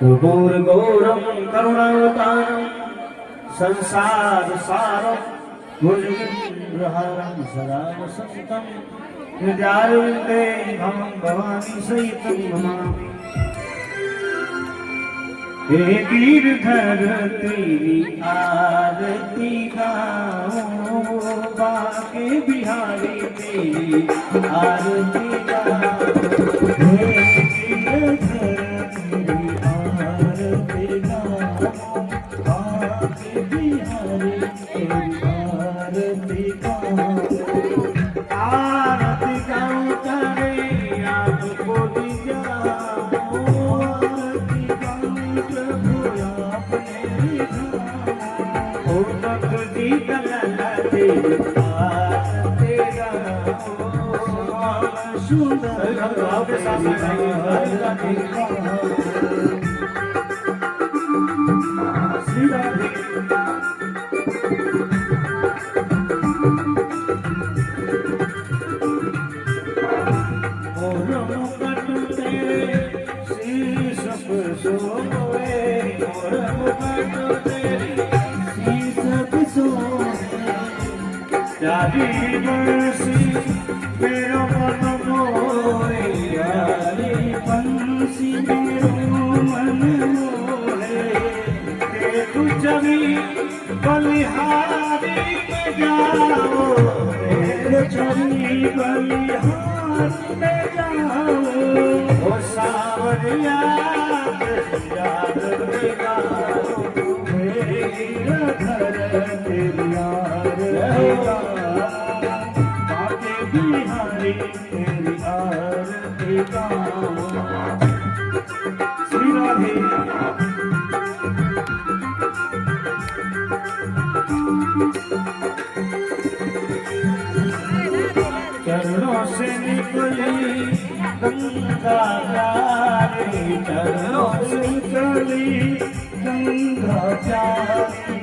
गौर गौरम करुणावतारम संसार सारम भुजगेन्द्रहारम सदा वसंतम हृदयारविंदे हम भवानी सहितं नमामि। हे गिरधर तेरी आरती गाओ, बाके बिहारी तेरी आरती गाओ। हे गिरधर तेरी आरती गाओ, बाके बिहारी तेरी आरती गाओ। आरती गाओ करे आपको दिजाओ, आरती गाओ प्रभु आपने दिखाओ। ओ तक जी कलला तेरी आरती गाओ, सुंदर भाव के साथ गाइए श्री राधे। प्यारी बंसी मेरो मन मोहे, प्यारी बंसी मेरो मन मोहे। देखो छवि बलिहारी में जाओ, छवि बलिहारी में जाओ। ओ सावरिया याद लगाओ, गिरधर तेरी आरती बाके बिहारी तेरी आरती गाओ। श्री राधे। चरणों से निकली गंगा प्यारी, चरणों से निकली गंगा प्यारी।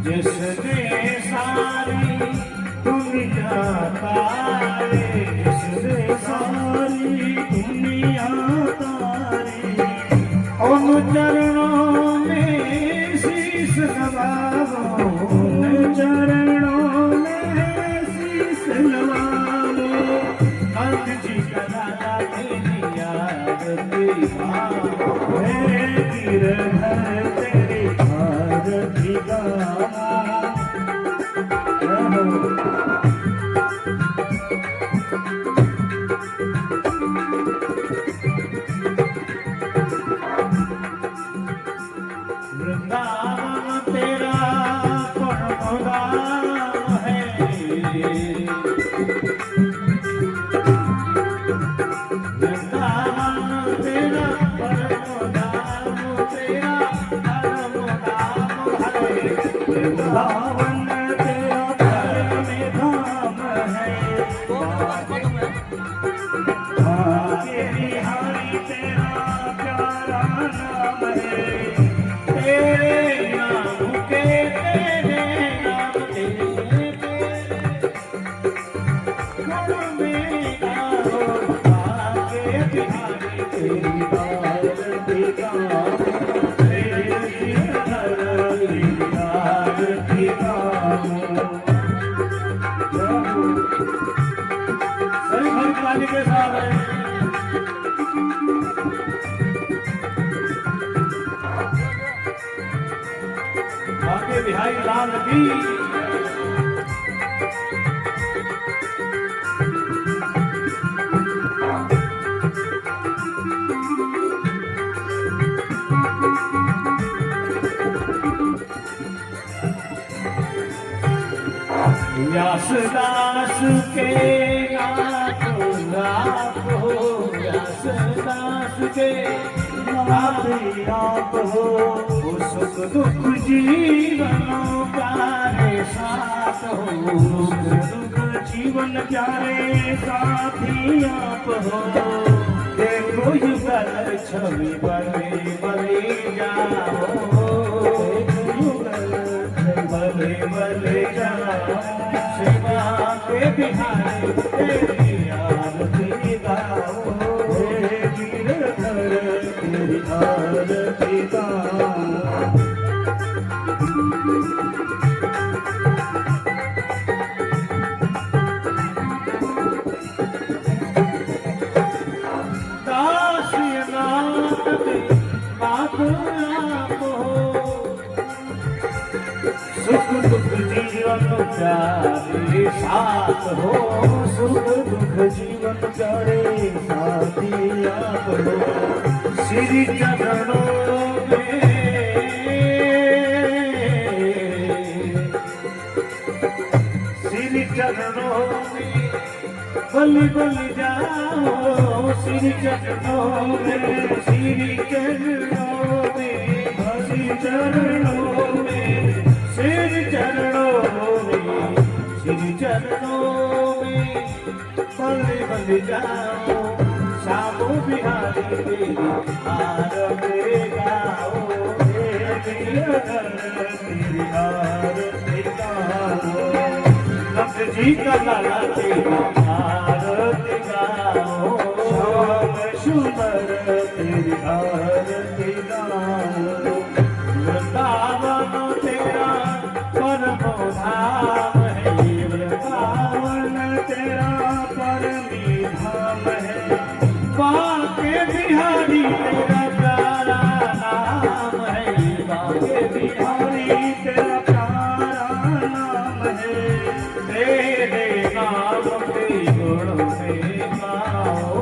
जिसने सारी दुनिया तारी, जिसने सारी दुनिया तारी। उन चरणों में शीश नवाओ, उन चरणों में शीश नवाओ। अंत जी का लाला तेरी आरती गाओ, हे गिरधर तेरी आरती गाओ। वृंदावन तेरा परम धाम है, वृंदावन तेरा परम धाम, तेरा परम धाम है। वृंदावन तेरा परम धाम है, बाके बिहारी तेरा प्यारा नाम है। तेरे नाम के तेरे नाम तेरे गुण में गाओ, बाके बिहारी तेरी आरती गाओ। तेरी आरती गाओ। सही भक्ति के साथ है। बाके बिहारी लाल की। व्यासदास के नाथ आप हो, व्यासदास के नाथ आप हो। सुख दुख जीवन प्यारे साथ हो, सुख दुख जीवन प्यारे साथी आप हो। देखो युगल छवि बले बले जाओ, बले बले जाओ। सेवा के बिहारी तेरी आरती गाओ, गिरधर तेरी आरती गाऊं। सुख दुख जीवन प्यारे साथ हो, सुख दुख जीवन प्यारे साथी आप हो। श्री चरणों में, श्री चरणों में बलि बलि जाओ। श्री चरणों में, श्री चरणों में, श्री चरणों में, श्री चरणों में, श्री चरणों में बलि बलि जाओ। श्यामो बिहारी तेरी आरती गाओ। तेरी आरती गाओ। नंद जी का लाला तेरी आरती गाओ। श्याम सुंदर तेरी आरती गाओ। वृंदावन तेरा परम धाम है। वृंदावन तेरा परमी धाम है। बाके बिहारी तेरा प्यारा नाम है। बाके बिहारी तेरा प्यारा नाम है। तेरे नाम के गुण में गाओ।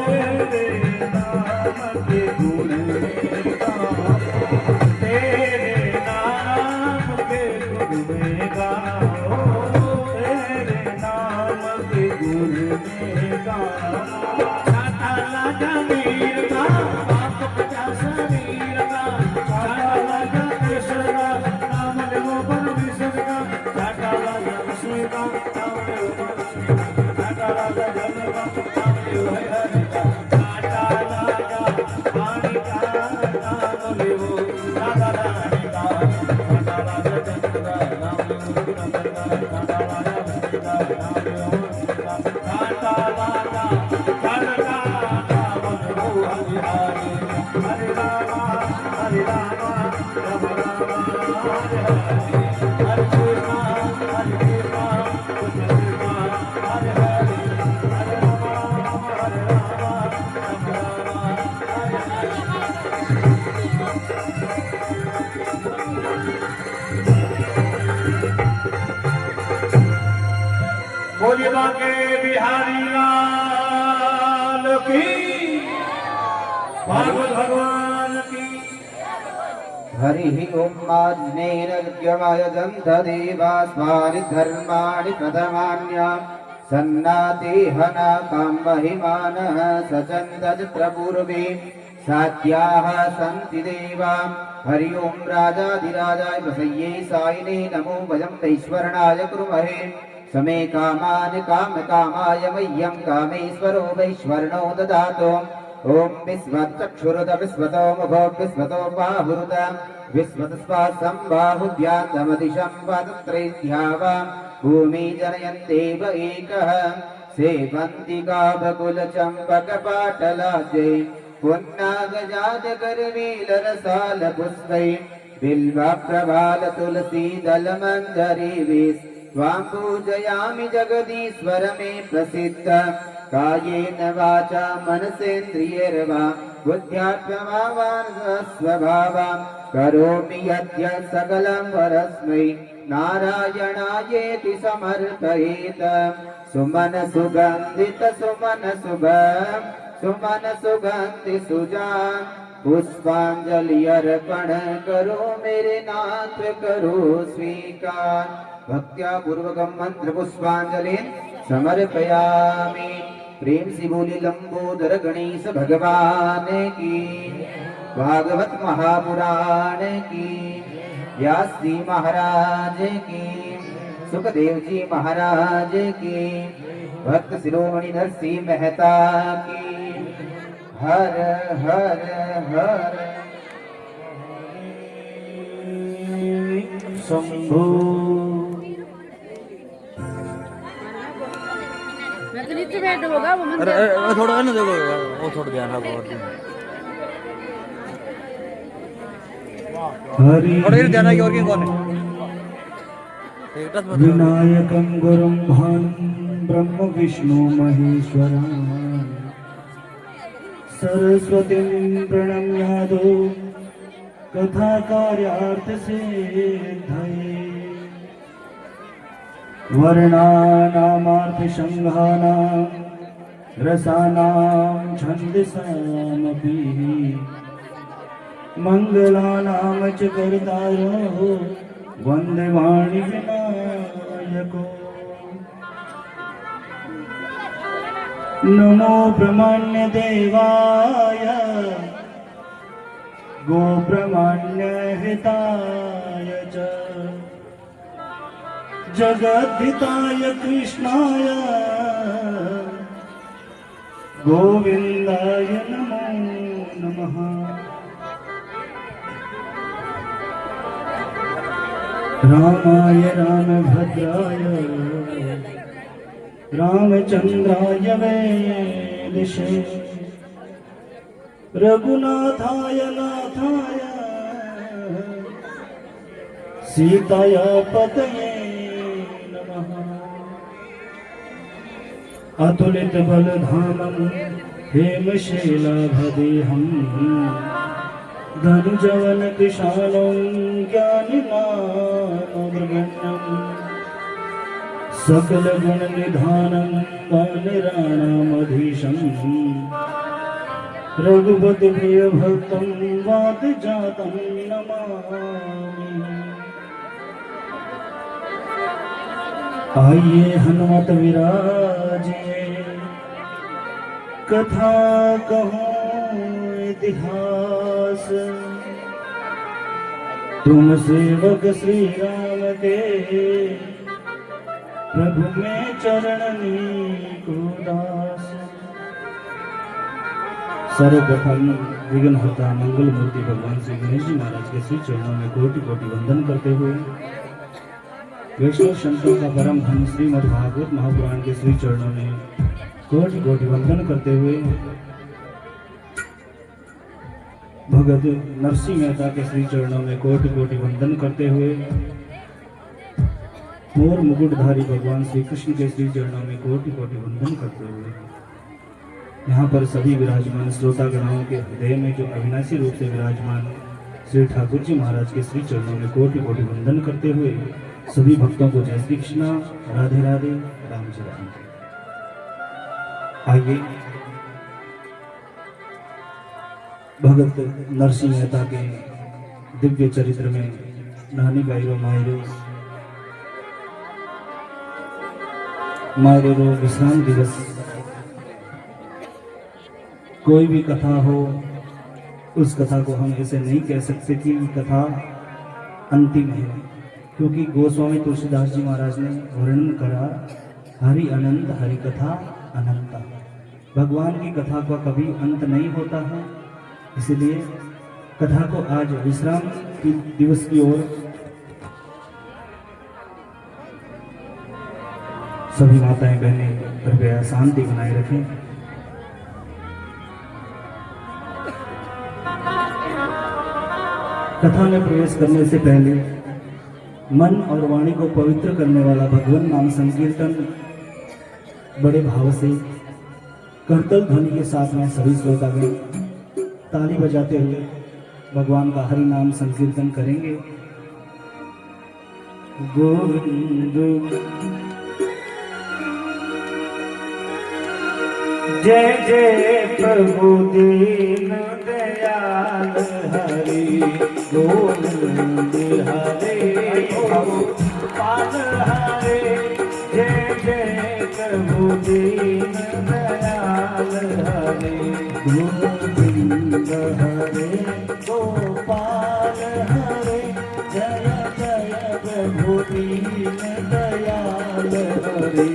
तेरे नाम के गुण में गाओ। तेरे नाम के गुण में गाओ। तेरे नाम के गुण में गाओ। छाता लगा वीर का, बाप बजा शरीर का। छाता लगा कृष्ण का, नाम लेवो परमेश्वर का। छाता लगा विष्णु का, नाम लेवो परमेश्वर का। छाता लगा जन का, नाम लेवो हरि का। छाता लगा पानी का, नाम लेवो राधा रानी का। छाता लगा जन का, नाम लेवो रघुनाथ का। छाता लगा विष्णु का, नाम लेवो हरि का। छाता लगा जन का, नाम लेवो हरि हरि। हरे रामा हरे रामा, राम राम हरे हरे। हरे कृष्णा कृष्ण कृष्णा हरे हरे। हरे राम हरे राम, राम राम हरे हरे। बोलिए बांके बिहारी लाल की, भागवत भगवान की। हरि ओम आज्ञेयमायजन्धदेवा स्वानि धर्माणि प्रथमान्या सन्नातेहना कामहिमानः सचन्दचित्रपूर्वे सात्याः सन्ति देवा। हरि ओम राजाधिराजाय प्रसय्ये सायिने नमो वयं वैश्वरणाय कुर्महे। समे कामानि कामकामाय मह्यं कामेश्वरो वैश्वरणो ददातु। ओम विश्वचक्षुरुत विश्वतो मुखो विश्वतो बाहुरुत विश्वतस्वासं बाहुभ्यान्तमदिशं वदत्रैध्यावा भूमि जनयन्तेव एकः। सेवन्ति गावकुलचम्पकपाटलाज्यै पुन्नागजातकरवेलरसालपुष्पै बिल्वप्रभालतुलसीदलमञ्जरीभिः त्वां पूजयामि जगदीश्वर मे प्रसिद्ध। कायेन वाचा मनसेन्द्रियैर्वा बुद्ध्यात्मना स्वभावां करोमि यद्यत् सकलं परस्मै नारायणायेति समर्पयेत्। सुमन सुगन्धित सुमन सुगम सुमन सुगंधि सुजान पुष्पांजलि अर्पण करो मेरे नाथ करो स्वीकार। भक्त्या पूर्वकं मंत्र पुष्पांजलि समर्पयामि। प्रेम से बोली लंबोदर गणेश भगवान की, भागवत महापुराण की, व्यास जी महाराज की, सुखदेव जी महाराज की, भक्त शिरोमणि नरसिंह मेहता की। हर हर हर शंभू। नीचे बैठ होगा वो मंदिर। अरे थोड़ा है ना, देखो वो थोड़ा ध्यान रखो। हरि थोड़ा देर ध्यान रखिए और कौन है एकटाच मत विनायकं गुरुं भानुं ब्रह्म विष्णु महेश्वरं सरस्वतीं प्रणम्यादो कथा कार्यार्थ सिद्धये वर्णानामार्थ संघानां रसानां छन्दसामपि मंगलानां च कर्तारो वन्दे वाणी विनायको नमो ब्रह्मण्य देवाय गो ब्रह्मण्य हिताय च जगद्धिताय कृष्णाय गोविन्दाय नमो नमः रामाय रामभद्राय रामचन्द्राय वेदिषे रघुनाथाय नाथाय सीताया पतये नमः अतुलित बलधामं हेमशैलाभदेहम् धनुजवन कृशानं ज्ञानिनामग्रगण्यम् सकल गुण निधानं वानराणामधीशम् रघुपति प्रिय भक्तं वात जातं नमामि। आइए हनुमत विराजिए कथा कहूँ इतिहास तुम सेवक श्री राम के प्रभु में चरणनी को दास। सर्वप्रथम विघ्नहर्ता मंगल मूर्ति भगवान श्री गणेश जी महाराज के श्री चरणों में कोटि कोटि वंदन करते हुए वैष्णव संतों का परम धन श्रीमद् भागवत महापुराण के श्री चरणों में कोटि कोटि वंदन करते हुए भगत नरसिंह मेहता के श्री चरणों में कोटि कोटि वंदन करते हुए मोर मुकुटधारी भगवान श्री कृष्ण के श्री चरणों में कोटि कोटि वंदन करते हुए यहाँ पर सभी विराजमान श्रोतागणों के हृदय में जो अविनाशी रूप से विराजमान श्री ठाकुर जी महाराज के श्री चरणों में कोटि कोटि वंदन करते हुए सभी भक्तों को जय श्री कृष्णा, राधे राधे, राम जी राम। आइए भगत नरसिंह मेहता के दिव्य चरित्र में नानी गायरो मायरो विश्राम दिवस कोई भी कथा हो उस कथा को हम ऐसे नहीं कह सकते कि कथा अंतिम है, क्योंकि गोस्वामी तुलसीदास जी महाराज ने वर्णन करा हरि अनंत हरि कथा अनंता। भगवान की कथा का कभी अंत नहीं होता है, इसलिए कथा को आज विश्राम दिवस की ओर सभी माताएं बहनें कृपया शांति बनाए रखें। कथा में प्रवेश करने से पहले मन और वाणी को पवित्र करने वाला भगवान नाम संकीर्तन बड़े भाव से करतल ध्वनि के साथ में सभी श्रोतागण ताली बजाते हुए भगवान का हरि नाम संकीर्तन करेंगे। गोविंद जय जय प्रभु दीन दयाल हरि गोविंद हरे गोपाल हरे जय जय प्रभु दीन दयाल हरे गोविंद हरे गोपाल हरे जय जय प्रभु दीन दयाल हरे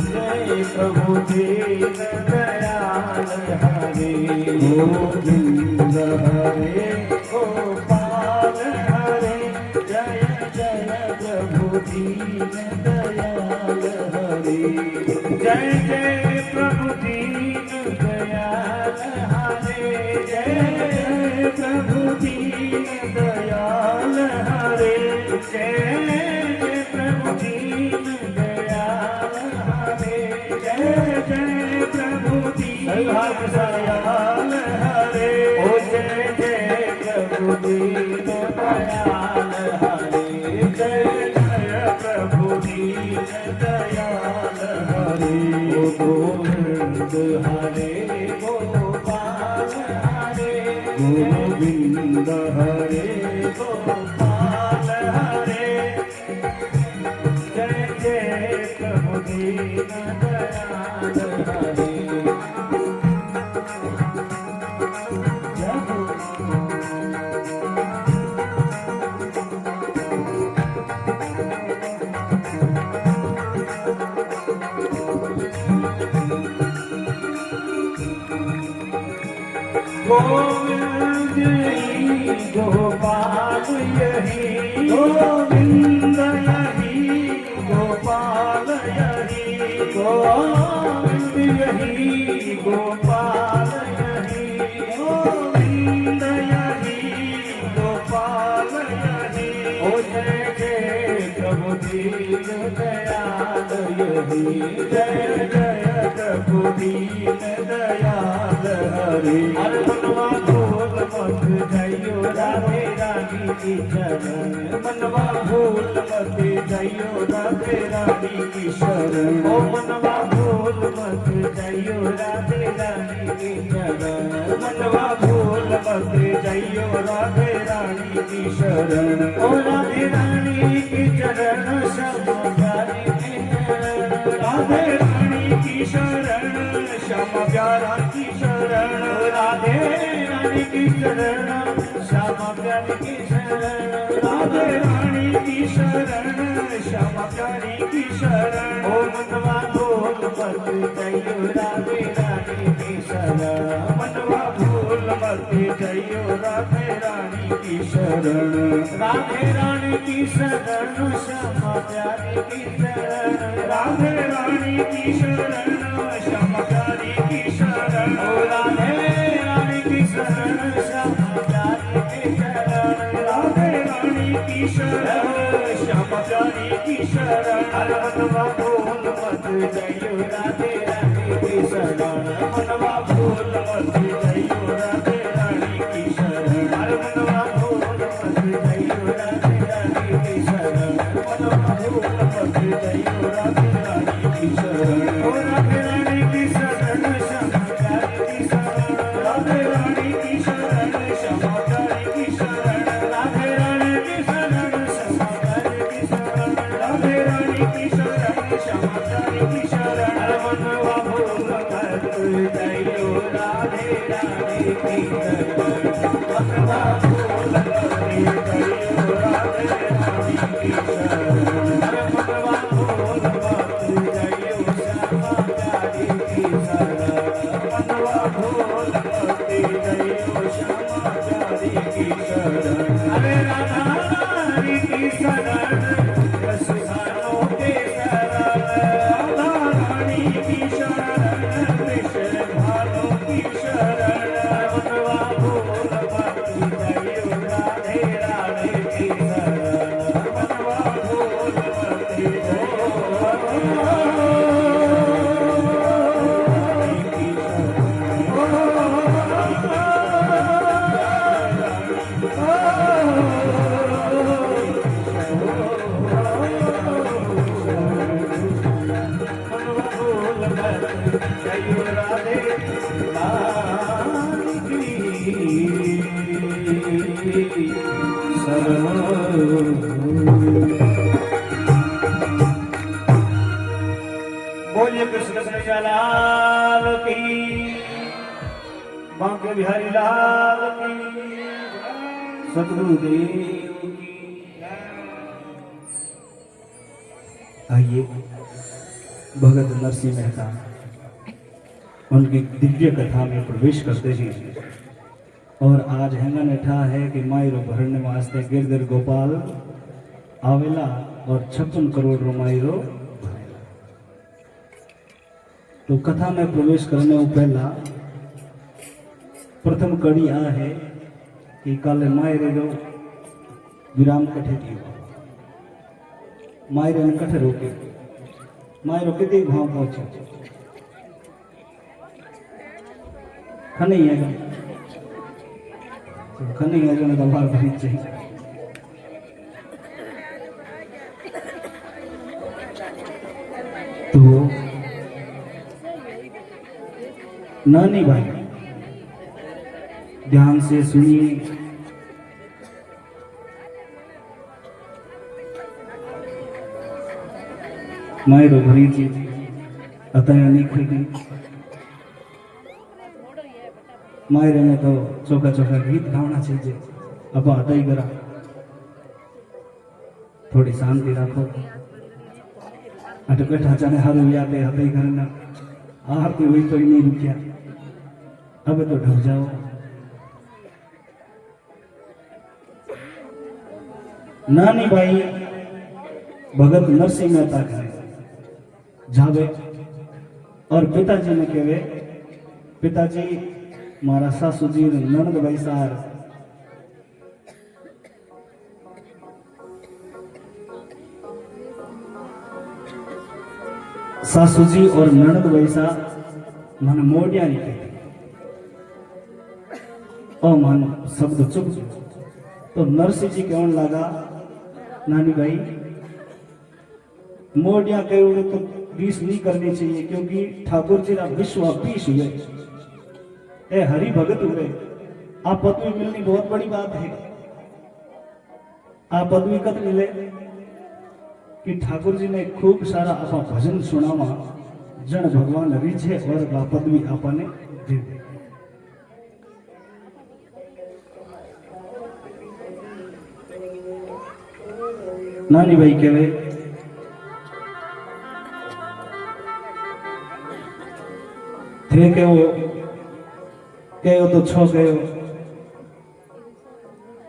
जय प्रभु दीन दयाल हरे गोविंद हरे गोपाल हरे जय जय प्रभु दीन दयाल हरे जय जय प्रभु दीन दयाल हरे जय प्रभु दीन दयाल हरे जय जय प्रभु दीन दयाल हरे जय जय प्रभु दीन दयाल हरे ओ जय जय प्रभु दीन दयाल हरे जय जय प्रभु दीन दयाल हरे ओ गोविंद हरे गोपाल हरे गोविंद हरे गोपाल हरे जय जय प्रभु दीन दयाल हरे जय हो गोविंद यही गोपाल यही गोविंद यही गोपाल यही गोविंद यही गोपाल यही गोविंद यही गोपाल यही ओ जय जय प्रभु दीन दयाल यही जय जय प्रभु दीन दयाल हरे हर मनवा भूल मत जाइयो राधे रानी की शरण मनवा भूल मत जाइयो राधे रानी की शरण ओ मनवा भूल मत जाइयो राधे रानी की शरण मनवा भूल मत जाइयो राधे रानी की शरण ओ राधे रानी की चरण श्यामा प्यारी की शरण राधे रानी की शरण श्यामा प्यारा की शरण राधे रानी की शरण श्यामा प्यारी की शरण राधे रानी की शरण श्यामा प्यारी की शरण ओ मनवा भूल मत जाइयो राधे रानी की शरण मनवा भूल मत जाइयो राधे रानी की शरण राधे रानी की शरण श्यामा प्यारी की शरण राधे रानी की शरण श्यामा प्यारी की शरण ओ राधे रानी की शरण श्यामा प्यारी की शरण राधे रानी की शरण श्यामा प्यारी की शरण हर मनवा भूल मत जाइयो राधे रानी की शरण मनवा भूल मत जाइयो राधे रानी की शरण हर मनवा भूल मत जाइयो राधे रानी की शरण मनवा भूल मत जाइयो राधे रानी की शरण ओ राधे रानी की शरण श्यामा प्यारी की शरण राधे रानी की शरण श्यामा प्यारी की शरण राधे रानी की शरण श्यामा प्यारी की शरण राधे रानी की शरण श्यामा प्यारी की शरण हर मनवा भूल मत जाइयो राधे रानी की शरण मनवा भूल मत जाइयो राधे रानी की शरण हर मनवा भूल मत जाइयो श्यामा प्यारी की शरण मनवा भूल मत जाइयो श्यामा प्यारी की शरण हरे राधा रानी की शरण रसधानों के शरण राधा रानी की शरण कृष्ण भानों की शरण मनवा भूल मत जाइयो राधे रानी की शरण मनवा भूल मत जाइयो बोलिए कृष्ण कन्हैया लाल की बांके बिहारी लाल की सतगुरुदेव की। आइए भगत नरसिंह मेहता उनकी दिव्य कथा में प्रवेश करते हैं। और आज हैंगा नेठा है कि मायरो भरने वास्ते गिरधर गोपाल आवेला और 56 करोड़ रो मायरो भरेला। तो कथा में प्रवेश करने से पहला प्रथम कड़ी आ है कि काले मायरे जो विराम कठे थी मायरे ने कठे रोके मायरो कितनी भाव पहुंचे खनी है जो दबाव भरी चाहिए तो नानी भाई ध्यान से सुनिए। मायरो भरी थी अतः निकल गई मायरे ने तो चौका चौका गीत गाना चाहिए अब अतई करा थोड़ी शांति रखो अटक बैठा जाने हारू याद है अतई करना आरती हुई तो ही नहीं रुकिया अब तो ढक जाओ। नानी भाई भगत नरसिंह मेहता करे जावे और पिताजी ने कहे पिताजी मारा सासू जी ननद भाई सार सासू जी और ननद भाई साहब मन मोड़िया नहीं कहती और मन शब्द चुप तो नरसिंह जी कहने लगा नानी भाई मोड़िया कहे तो बीस नहीं करनी चाहिए क्योंकि ठाकुर जी का विश्व बीस हुए ए हरि भगत हुए आप पदवी मिलनी बहुत बड़ी बात है। आप पदवी कब मिले कि ठाकुर जी ने खूब सारा आपा भजन सुनावा जन भगवान रीझे और आ पदवी आपने दे दे। नानी भाई कहे थे कहो तो छो गयो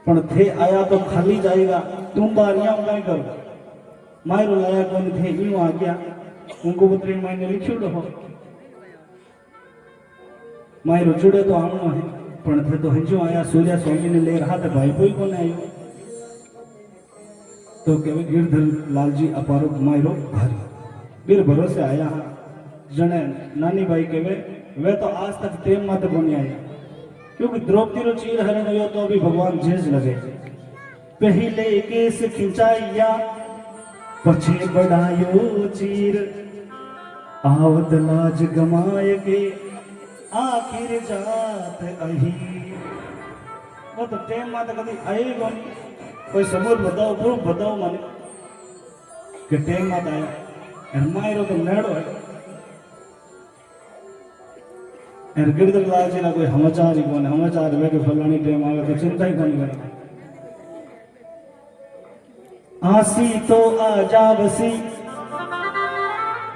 पण थे आया तो खाली जाएगा तुम बारियां कहीं करो मायरो लाया कौन थे यूं आ गया उनको बतरी मैंने लिखियो रहो मायरो जुड़े तो आमनो है पण थे तो हंजो आया सूर्य स्वामी ने ले रहा था भाई कोई कोने आयो तो के गिरधर लाल जी अपारो मायरो भारी फिर भरोसे आया जने नानी भाई कहे वे तो आज तक प्रेम मत कोनी आया क्योंकि द्रौपदी रो चीर हरण हुयो तो भी भगवान जेज लगे पहले केस खिंचाइया पछे बढ़ायो चीर आवत लाज गमाए के आखिर जात अही वो तो प्रेम मत कभी आए कोई सबूत बताओ प्रूफ बताओ माने कि प्रेम मत आया मायरो तो नेड़ो है गिरधर लाल जी ना कोई समाचार ही कौन समाचार वे के फलानी टाइम आवे तो चिंता ही कौन करे आसी तो आ जावसी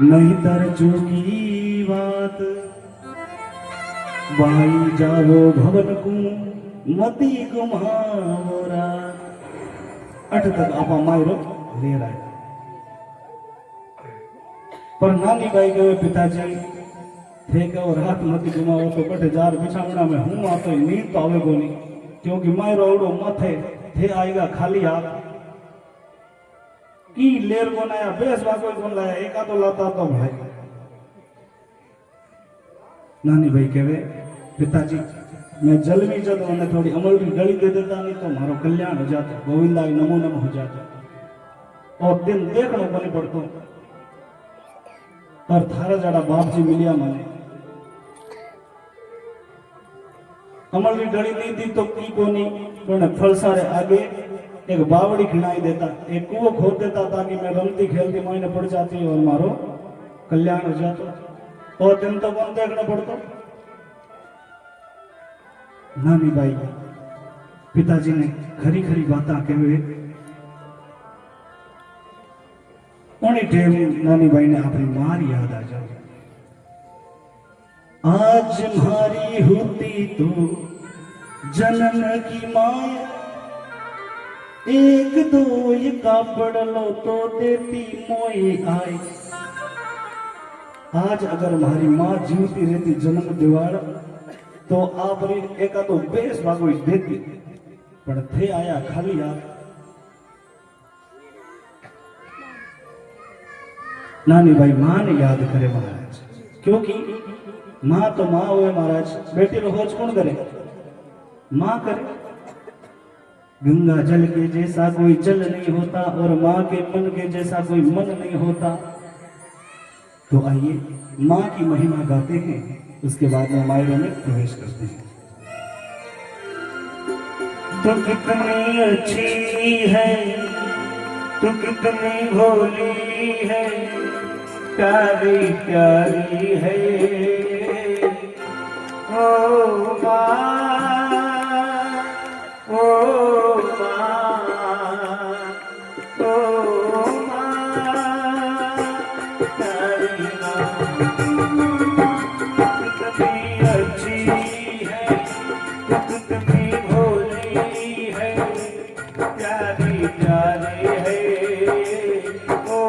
नहीं तर चूकी बात भाई जावो भवन को मती गुमावोरा अठ तक आपा मायरो ले रहा है पर नानी भाई के पिताजी थे और हाथ मत घुमाओ तो कटे जार बिछावना में हूं आते नींद तो आवे को नहीं क्योंकि मायरो ओडो मथे थे आएगा खाली हाथ की लेर को नया बेस वाको कौन लाया एका तो लाता तो भाई नानी भाई कहे पिताजी मैं जल भी जब उन्हें थोड़ी अमल भी गली दे देता नहीं तो मारो कल्याण हो जाता गोविंदा नमो नमो हो जाता और दिन देखना बने पड़तो और थारा जड़ा बाप जी मिलिया माने अमल भी डरी नहीं थी तो की कोनी पण फल सारे आगे एक बावड़ी खिलाई देता एक कुओं खोद देता ताकि मैं रमती खेलती मायने पड़ जाती और मारो कल्याण हो जाता और दिन तो कौन देखना पड़ता नानी भाई पिताजी ने खरी खरी बातें कहे उन्हीं टेम नानी भाई ने अपनी मार याद आ जाए आज मारी होती तो जनन की माया एक दो ये कापड़ लो तो देती मोई आए आज अगर हमारी माँ जीवती रहती जन्म दिवार तो आप एका तो बेस भागो देती पण थे आया खाली आप नानी भाई मां ने याद करे महाराज, क्योंकि मां तो मां हुए महाराज, बेटी रो खोज कौन करे? मां करे। गंगा जल के जैसा कोई जल नहीं होता और मां के मन के जैसा कोई मन नहीं होता। तो आइए मां की महिमा गाते हैं, उसके बाद में मायरों में प्रवेश करते हैं। तो कितनी अच्छी है, तो कितनी भोली है, प्यारी प्यारी है ओ माँ, ओ माँ, ओ माँ, प्यारी माँ। कितनी अच्छी है, कितनी भोली है, प्यारी प्यारी है ओ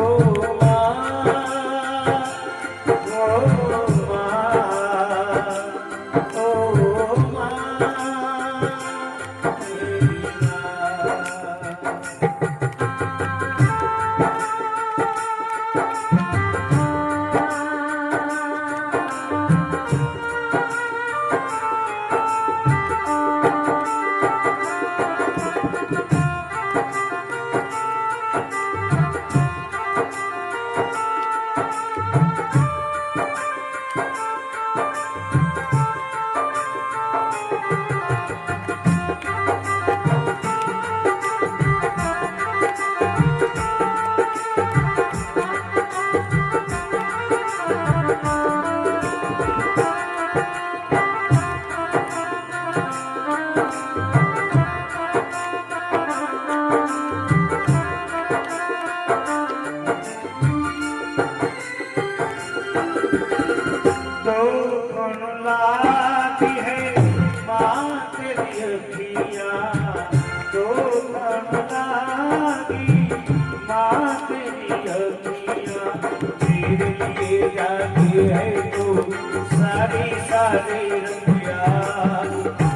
सारी सारी रंगिया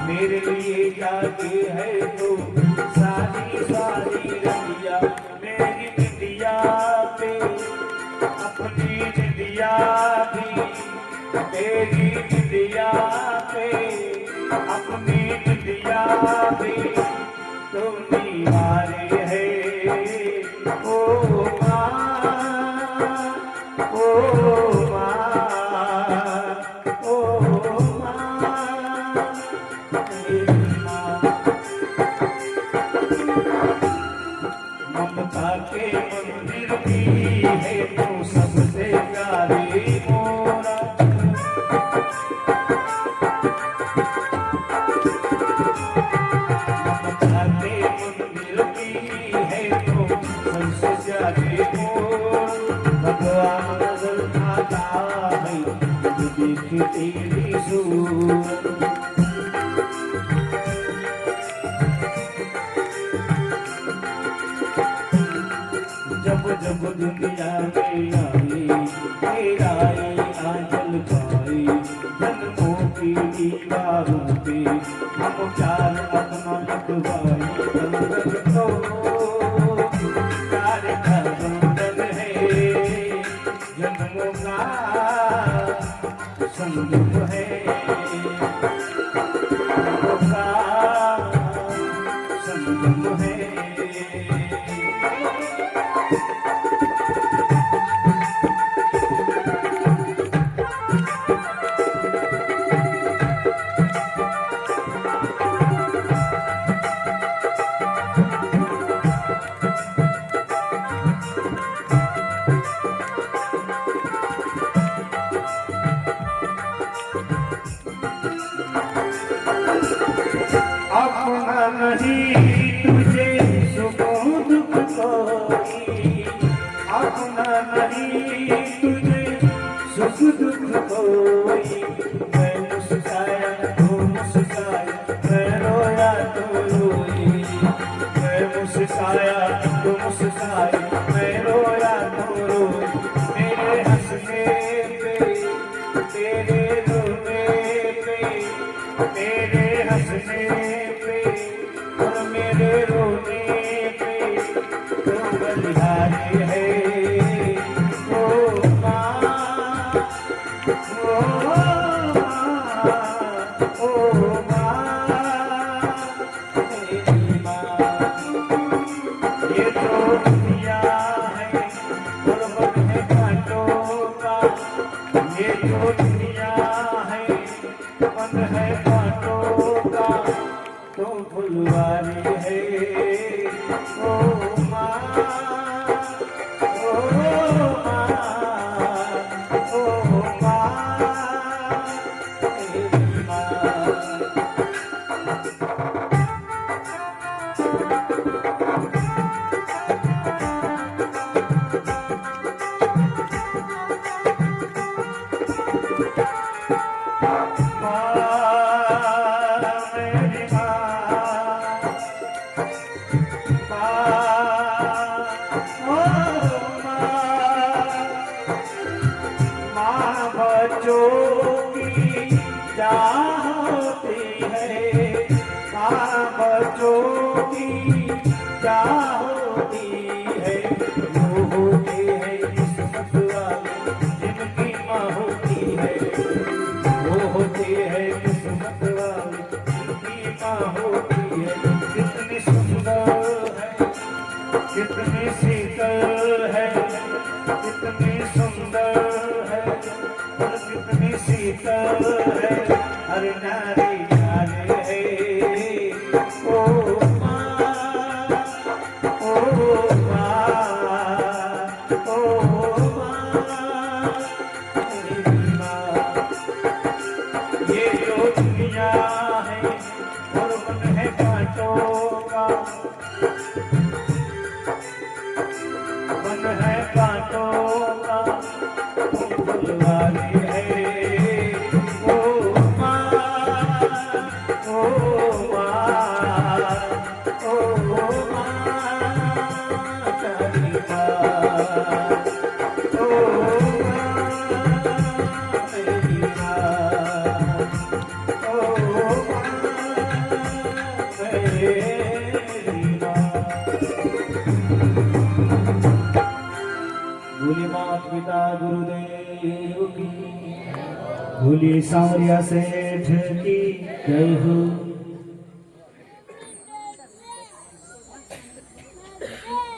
मेरे लिए जागी है तू, सारी सारी रंगिया मेरी निदिया पे अपनी निदिया भी, मेरी निदिया पे अपनी निदिया भी तुम दीवारे है ओ माँ, ओ ममता के मंदिर भी है तू सबसे प्यारी मोरा। ममता के मंदिर भी है तू सबसे प्यारी मोरा। भगवान नजर आता है जब देखी तेरी सूरत। जब जब दुनिया में आई तेरा आंचल पाई, जन्मों की दीवारों पे हम प्यार अपना लिखवाई। बंधन तो प्यार का बंधन है, जन्मों का संगम है, जन्मों का संगम है। अपना नहीं तुझे सुख दुख कोई, अपना नहीं तुझे सुख दुख कोई। मैं मुस्काया तो मुस्काया, मैं रोया तो रोई, मैं मुस्काया तो मुस्काया, मैं रोया तो रोई। मेरे हंसने पे तेरे रोने पे, मेरे हंसने पे और तो फुलवारी है ओ माँ, ओ माँ, ओ माँ, मेरी माँ। बच्चों की चाह होती है, माँ बच्चों की चाह होती है, वो होती है किस्मत वाली जिनकी माँ होती है, वो होती है किस्मत वाली जिनकी माँ होती है। कितनी सुंदर है, कितनी शीतल है, कितनी सुंदर है, कितनी शीतल है, अरे नारी नारी है ओ माँ, ओ माँ, ओ माँ, मेरी माँ। ये जो दुनिया है और मन है कांटों का, मन है कांटों का, तुम फुलवारी है ओ माँ, ओ माँ, ओ माँ, तेरी माँ, ओ माँ, मेरी माँ, ओ माँ, मेरी माँ। बोलिए माता पिता गुरुदेव की, बोलिए सांवरिया सेठ की जय हो।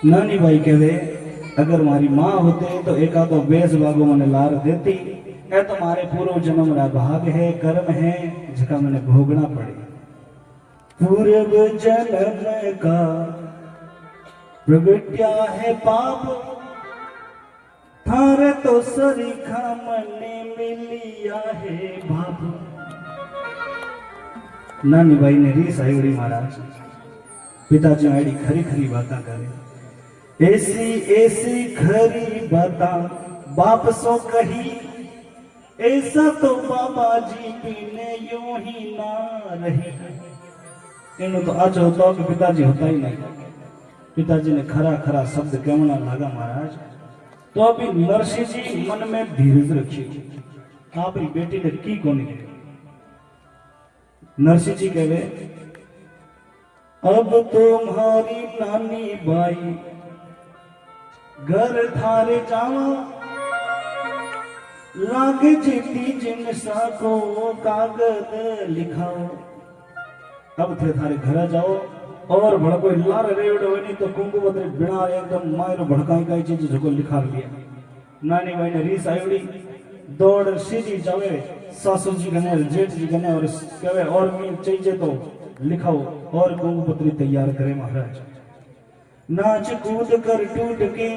नानी भाई कहवे अगर मारी माँ होते तो एक आधो बेस बागो मने लार देती, ए तो मारे पूर्व जन्म रा भाग है, कर्म है जिसका मैंने भोगना पड़े। पूर्व जन्म का प्रगट्या है पाप, थारे तो सरीखा मने मिलिया है बाप। नानी भाई ने रीस आयोड़ी महाराज, पिताजी आड़ी खरी खरी बातें करे, ऐसी ऐसी खरी बातें बाप सो कही, ऐसा तो बाबा जी पीने यूं ही ना रही। इन्हों तो आज होता कि पिताजी होता ही नहीं, पिताजी ने खरा खरा शब्द कहना लगा महाराज। तो अभी नरसिंह जी मन में धीरज रखिए, आपकी बेटी ने की कोनी है। नरसिंह जी कहे अब तुम्हारी नानी बाई घर थारे जावा, लागे चिट्ठी जिनसा को कागज लिखाओ। अब थे थारे घर जाओ और भड़को लार रेवड़ो नहीं तो कुंकुमत्र बिना एकदम मायरो भड़काई काई चीज जो लिखा लिया। नानी भाई ने रीस आयोड़ी दौड़ सीधी जावे सासू जी कने जेठ जी कने और कहे और भी चाहिए तो लिखाओ और कुंकुमपत्री तैयार करे महाराज। नाच कूद कर टूट के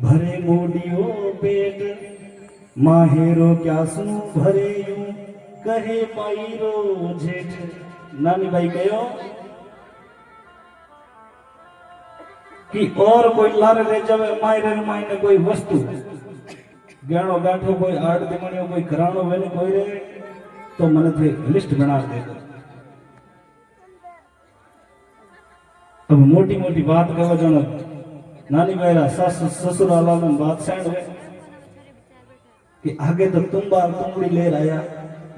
भरे मोडियो पेट, माहेरो क्या सुनू भरे यूं कहे पाईरो जेठ। नानी भाई कहो कि और कोई लारे ले जावे मायरे मायने कोई वस्तु गहणो गांठो कोई आड़ दिमणियो कोई घराणो वेने कोई रे तो मने थे लिस्ट बना दे। अब मोटी मोटी बात कहो जो नानी मेरा सास ससुराला में बात सैंड हुए कि आगे तो तुम बार तुमड़ी ले आया,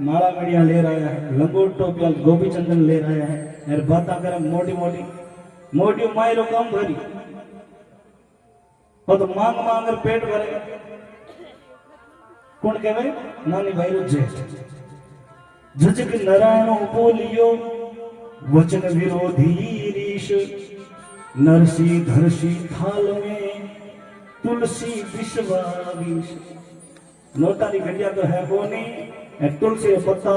माला मीडिया ले आया है, लंगोट टोपिया गोपी चंदन ले आया है, यार बात करे मोटी मोटी मोटी मायरो कम भरी और तो मांग मांग कर पेट भरेगा। कौन कहे नानी भाई रो जेठ। झझक नराणो बोलियो वचन विरोधी रीश, नरसी धरसी थाल में तुलसी विश्वावीश। नोटारी घटिया तो है कोनी, तुलसी पत्ता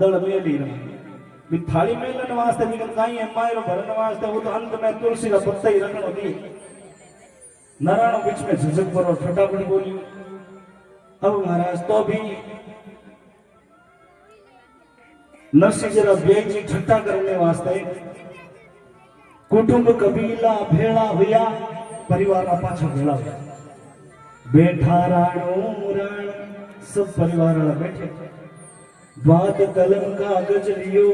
दल मेली रही भी थाली मेलन वास्ते भी काई है मायरो भरन वास्ते वो तो अंत में तुलसी का पत्ता ही रखनो दी नारायण बीच में झिझक पर फटाफट बोली। अब महाराज तो भी नरसिंह जरा बेग जी ठट्टा करने वास्ते कुटुंब कबीला भेड़ा हुआ परिवार का पाछा भेड़ा हुआ बैठा राणो रण सब परिवार वाला बैठे बात कलम कागज लियो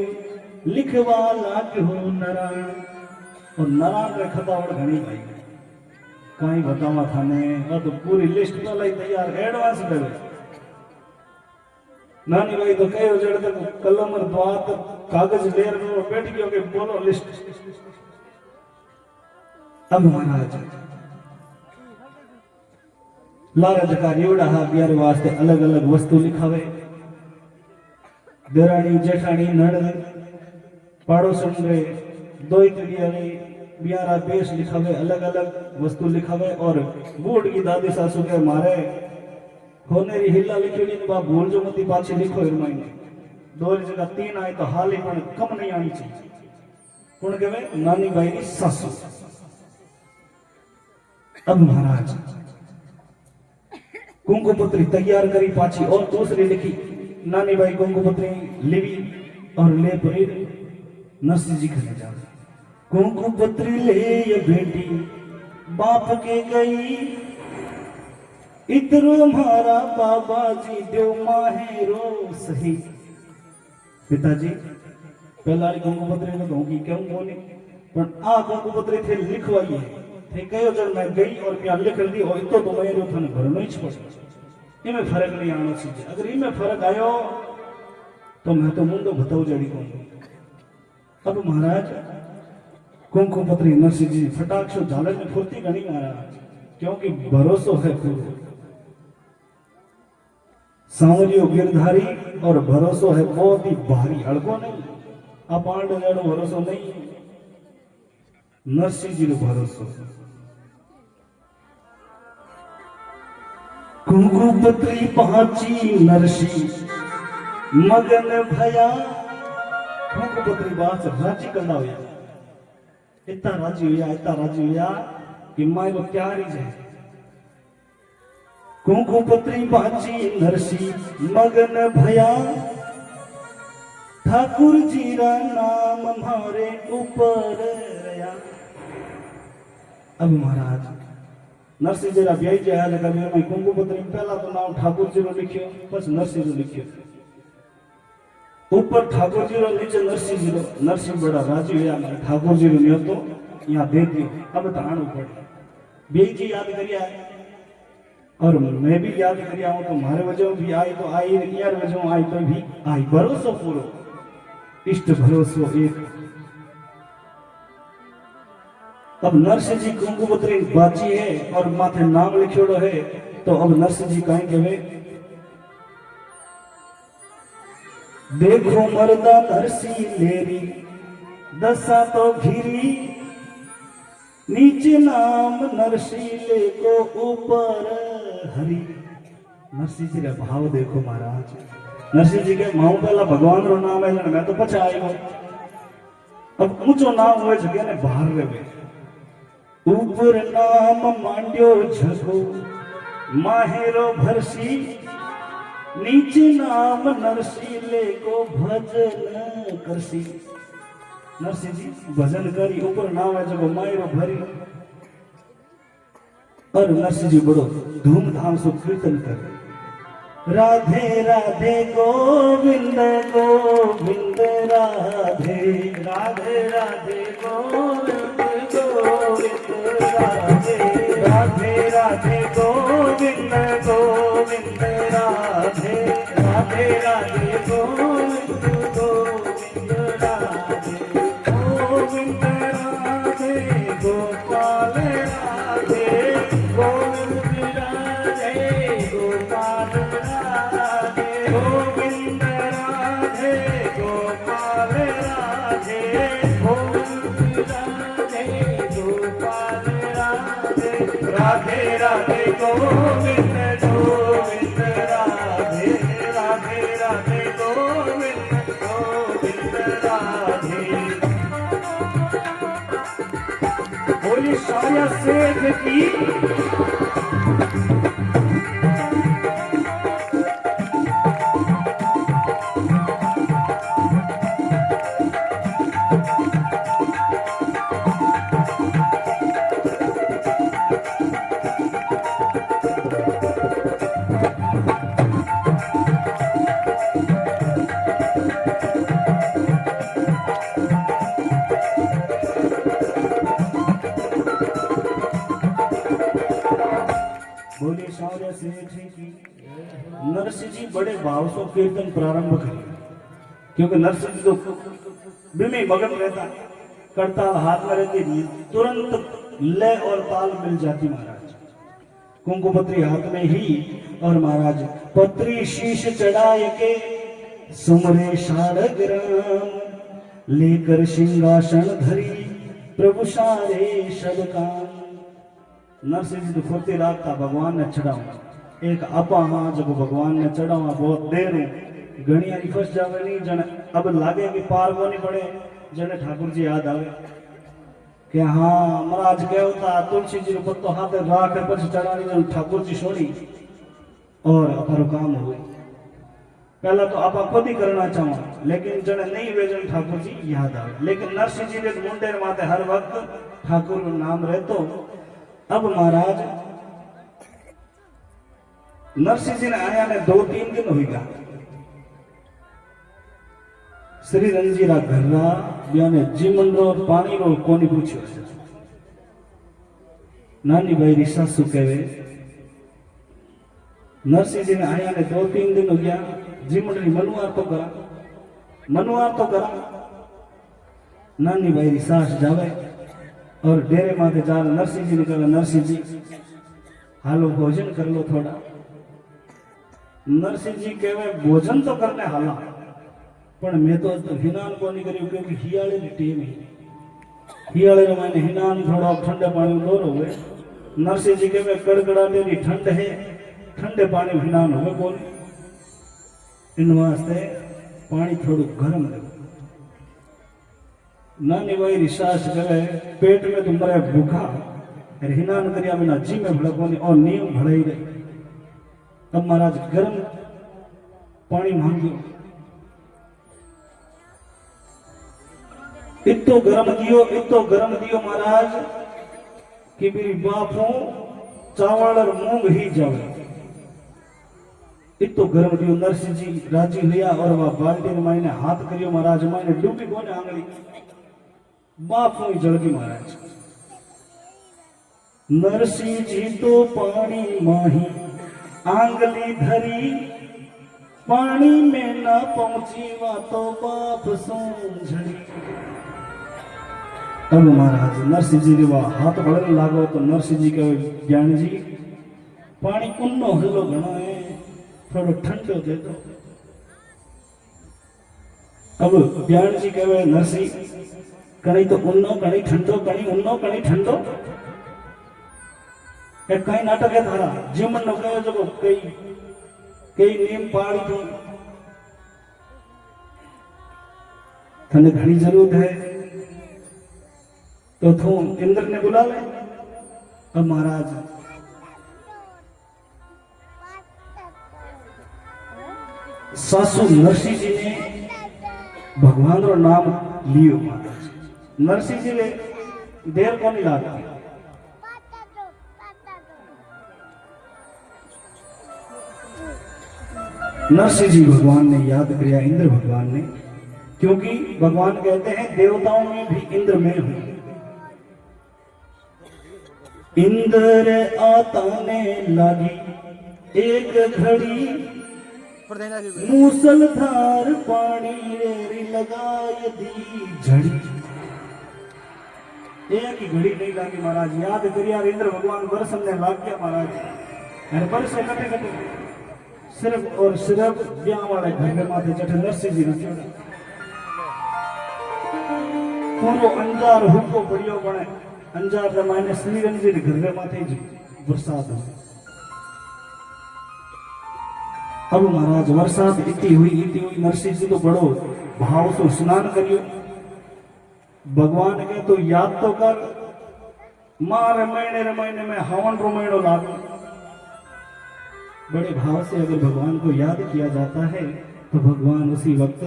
लिखवा लाग्यो नारायण और नारायण रे खतावड़ घणी भाई काई बतावा थाने और तो पूरी लिस्ट पहले ही तैयार एडवांस करे नानी भाई तो कहो जड़ तक कलम और बात कागज लेर में बैठ गयो के बोलो लिस्ट। अब महाराज लारज का रेवड़ा हा बियार वास्ते अलग अलग वस्तु लिखावे देरानी जेठानी नड़ पाड़ोसन रे दोई रे बियारा पेश लिखावे अलग अलग वस्तु लिखावे और बूढ़ की दादी सासू के मारे होनेरी हिल्ला लिखोड़ी ने बा भूल जो मती पाछे लिखो इरमाइने दो जगह 3 आए तो हाल ही पण कम नहीं आनी चाहिए कौन कहवे नानी बाई की सासू। अब महाराज कुंकुपत्री तैयार करी पाछी और दूसरी लिखी नानी बाई कुंकुपत्री लिवी और ले परी नरसिंह जी खने जा कुंकुपत्री ले ये बेटी बाप के गई इधरो मारा बाबा जी देव माहेरो सही। पिताजी पहला कुंकुपत्री ने कहूंगी क्यों बोली पर आ कुंकुपत्री थे लिखवाइए थे कयो जन मैं गई और क्या लिख दी और इतो तो मैं थाने भरनो ही छोड़ इनमें फर्क नहीं आना चाहिए अगर इनमें फर्क आयो तो मैं तो मुंडो बताऊ जड़ी कहूंगी। अब महाराज कुंकुपत्री नरसिंह जी फटाक से झालर में फुर्ती घनी महाराज क्योंकि भरोसो है पूरो सांवरियो गिरधारी और भरोसो है बहुत ही भारी हड़को नहीं अपांड जड़ो भरोसो नहीं नरसिंह जी रो भरोसो। कुंकुपत्री पहुंची नरसिंह मगन भया कुंकुपत्री बात राजी करना हुआ इतना राजी हुआ कि मायरो प्यारी जाए। कुंकुपत्री बाची नरसिंह मगन भया ठाकुर जी रा नाम मारे ऊपर रया। अब महाराज नरसिंह जी रा ब्याई जाया लगा मैं कुंकुपत्री पहला तो नाम ठाकुर जी रो लिखियो बस नरसिंह जी लिखियो ऊपर ठाकुर जी रो नीचे नरसिंह जी रो नरसिंह बड़ा राजी हुआ मैं ठाकुर जी रो नियो तो यहाँ दे दियो अब ताणु पड़े ब्याई जी याद करिया और मैं भी याद करिया हूं तो मारे वजह भी आई तो आई यार वजह आई तो भी आई भरोसो पूरो इष्ट भरोसो एक। अब नरसिंह जी कुंकुपत्री बाची है और माथे नाम लिखोड़ो है तो अब नरसिंह जी कहें कहवे देखो मर्दा नरसिंह लेरी दशा तो घिरी नीचे नाम नरसिंह को ऊपर हरी। नरसिंह जी का भाव देखो महाराज नरसिंह जी के माऊ पहला भगवान रो नाम है मैं तो पछा आयो अब ऊंचो नाम हुए जगह ने बाहर रहे ऊपर नाम मांड्यो झको माहेरो भरसी नीचे नाम नरसिंह को भजन करसी। नरसिंह जी भजन करी ऊपर नाम है जब मायरो भरी और नरसिंह जी बड़ो धूमधाम से कीर्तन कर राधे राधे गोविंद गोविंद राधे राधे राधे गोविंद गोविंद राधे राधे राधे गोविंद गोविंद राधे राधे राधे गोविंद गोविंद राधे गोविंद राधे गोपाल राधे गोविंद राधे गोपाल राधे गोविंद राधे गोपाल राधे गोविंद राधे गोपाल राधे राधे राधे गोविंद गोविंद राधे राधे राधे गोविंद गोविंद राधे बोलिए शाया सेठ की। बोले शाया सेठ की। नरसिंह जी बड़े भाव से कीर्तन प्रारंभ करिए, क्योंकि नरसिंह जी तो बिल्कुल मगन रहता, करताल हाथ में रहती, तुरंत लय और ताल मिल जाती महाराज। कुंकु पत्री हाथ में ही और महाराज पत्री शीश चढ़ाए के सुमरे शारद राम, लेकर सिंहासन धरी प्रभु सारे सब काम। नरसिंह जी तो फुर्ती राखता भगवान ने चढ़ाऊ एक अपा, हाँ जब भगवान ने चढ़ावा बहुत देर घनी यानी फस जावे नहीं जने अब लागे कि पार को नहीं पड़े, जने ठाकुर जी याद आवे कि हाँ महाराज क्या होता तुलसी जी को पत्तो हाथ राख पर चढ़ानी जन ठाकुर जी सोनी और अपारो काम हो। पहला तो आप खुद ही करना चाहो, लेकिन जने नहीं वे जन ठाकुर जी याद आवे। लेकिन नरसिंह जी के मुंडे माते हर वक्त ठाकुर का नाम रहतो। अब महाराज नरसिंह जी ने आया ने 2-3 दिन हो गया। श्री रंजीरा घरना ब्याने जीवन रो पानी रो कोनी पूछ्यो। नानी भाई री सासू कहे नरसिंह जी ने आया ने 2-3 दिन हो गया, जीवन री मनुआर तो करा। नानी भाई री सास जावे और डेरे माथे जा नरसिंह जी ने कहा नरसिंह जी हालो भोजन कर लो थोड़ा। नरसिंह जी कहे भोजन तो करने हाला, पर मैं तो हिनान को नहीं करी, क्योंकि हियाले की टीम ही हियाले रो मैंने हिनान थोड़ा ठंडे पानी लो रोवे। नरसिंह जी कहे कड़कड़ाटे री ठंड है, ठंडे पानी हिनान होवे बोल, इन वास्ते पानी थोड़ा गर्म रहे। नानी भाई रिसास करे पेट में तुम्हारे भूखा हिनान करिया बिना जी में भड़कोनी और नीम भड़ाई रही। तब महाराज गर्म पानी मांगियो, इतो गर्म दियो महाराज कि मेरी बापू चावल और मूंग ही जावे। इतो गर्म दियो। नरसिंह जी राजी लिया और वह बाल्टी ने मायने हाथ करियो महाराज, मायने डूबी कोने आंगली बापू जलगी महाराज। नरसिंह जी तो पानी माही आंगली धरी, पानी में न पहुंची वा तो बाप समझी। अब महाराज नरसिंह जी वा हाथ बढ़ने लागो तो नरसिंह जी कहे ज्ञान जी पानी उन्नो हल्लो घणो है, थोड़ो ठंडो दे दो। अब ज्ञान जी कहे नरसिंह कहीं तो उन्नो कहीं ठंडो, कहीं उन्नो कहीं ठंडो। कई नाटक है थारा जीवन नो कहे जो कई नियम पाड़ी तो थने घनी जरूरत है तो थू इंद्र ने बुला ले। अब महाराज सासू नरसिंह जी ने भगवान रो नाम लियो। महाराज नरसिंह जी ने देर को नहीं लागती। नरसिंह जी भगवान ने याद किया, इंद्र भगवान ने, क्योंकि भगवान कहते हैं देवताओं में भी इंद्र में हूं। इंद्र आता ने लगी एक घड़ी, मूसलधार पानी रेरी लगाई दी झड़ी। एक ही घड़ी नहीं लगी महाराज, याद करिया इंद्र भगवान बरसन ने लाग गया महाराज। बरस कटे कटे सिर्फ और सिर्फ ब्याह वाले घर में माथे चढ़े नरसिंह जी ने पूरो अंजार हुक्को पड़ियो बने। अंजार रे मायने श्री रंजी जी घर में माथे जी बरसात हो। अब महाराज बरसात इतनी हुई नरसिंह जी तो बड़ो भाव से स्नान करियो। भगवान के तो याद तो कर मारे महीने में हवन रोमैणो लागो। बड़े भाव से अगर भगवान को याद किया जाता है तो भगवान उसी वक्त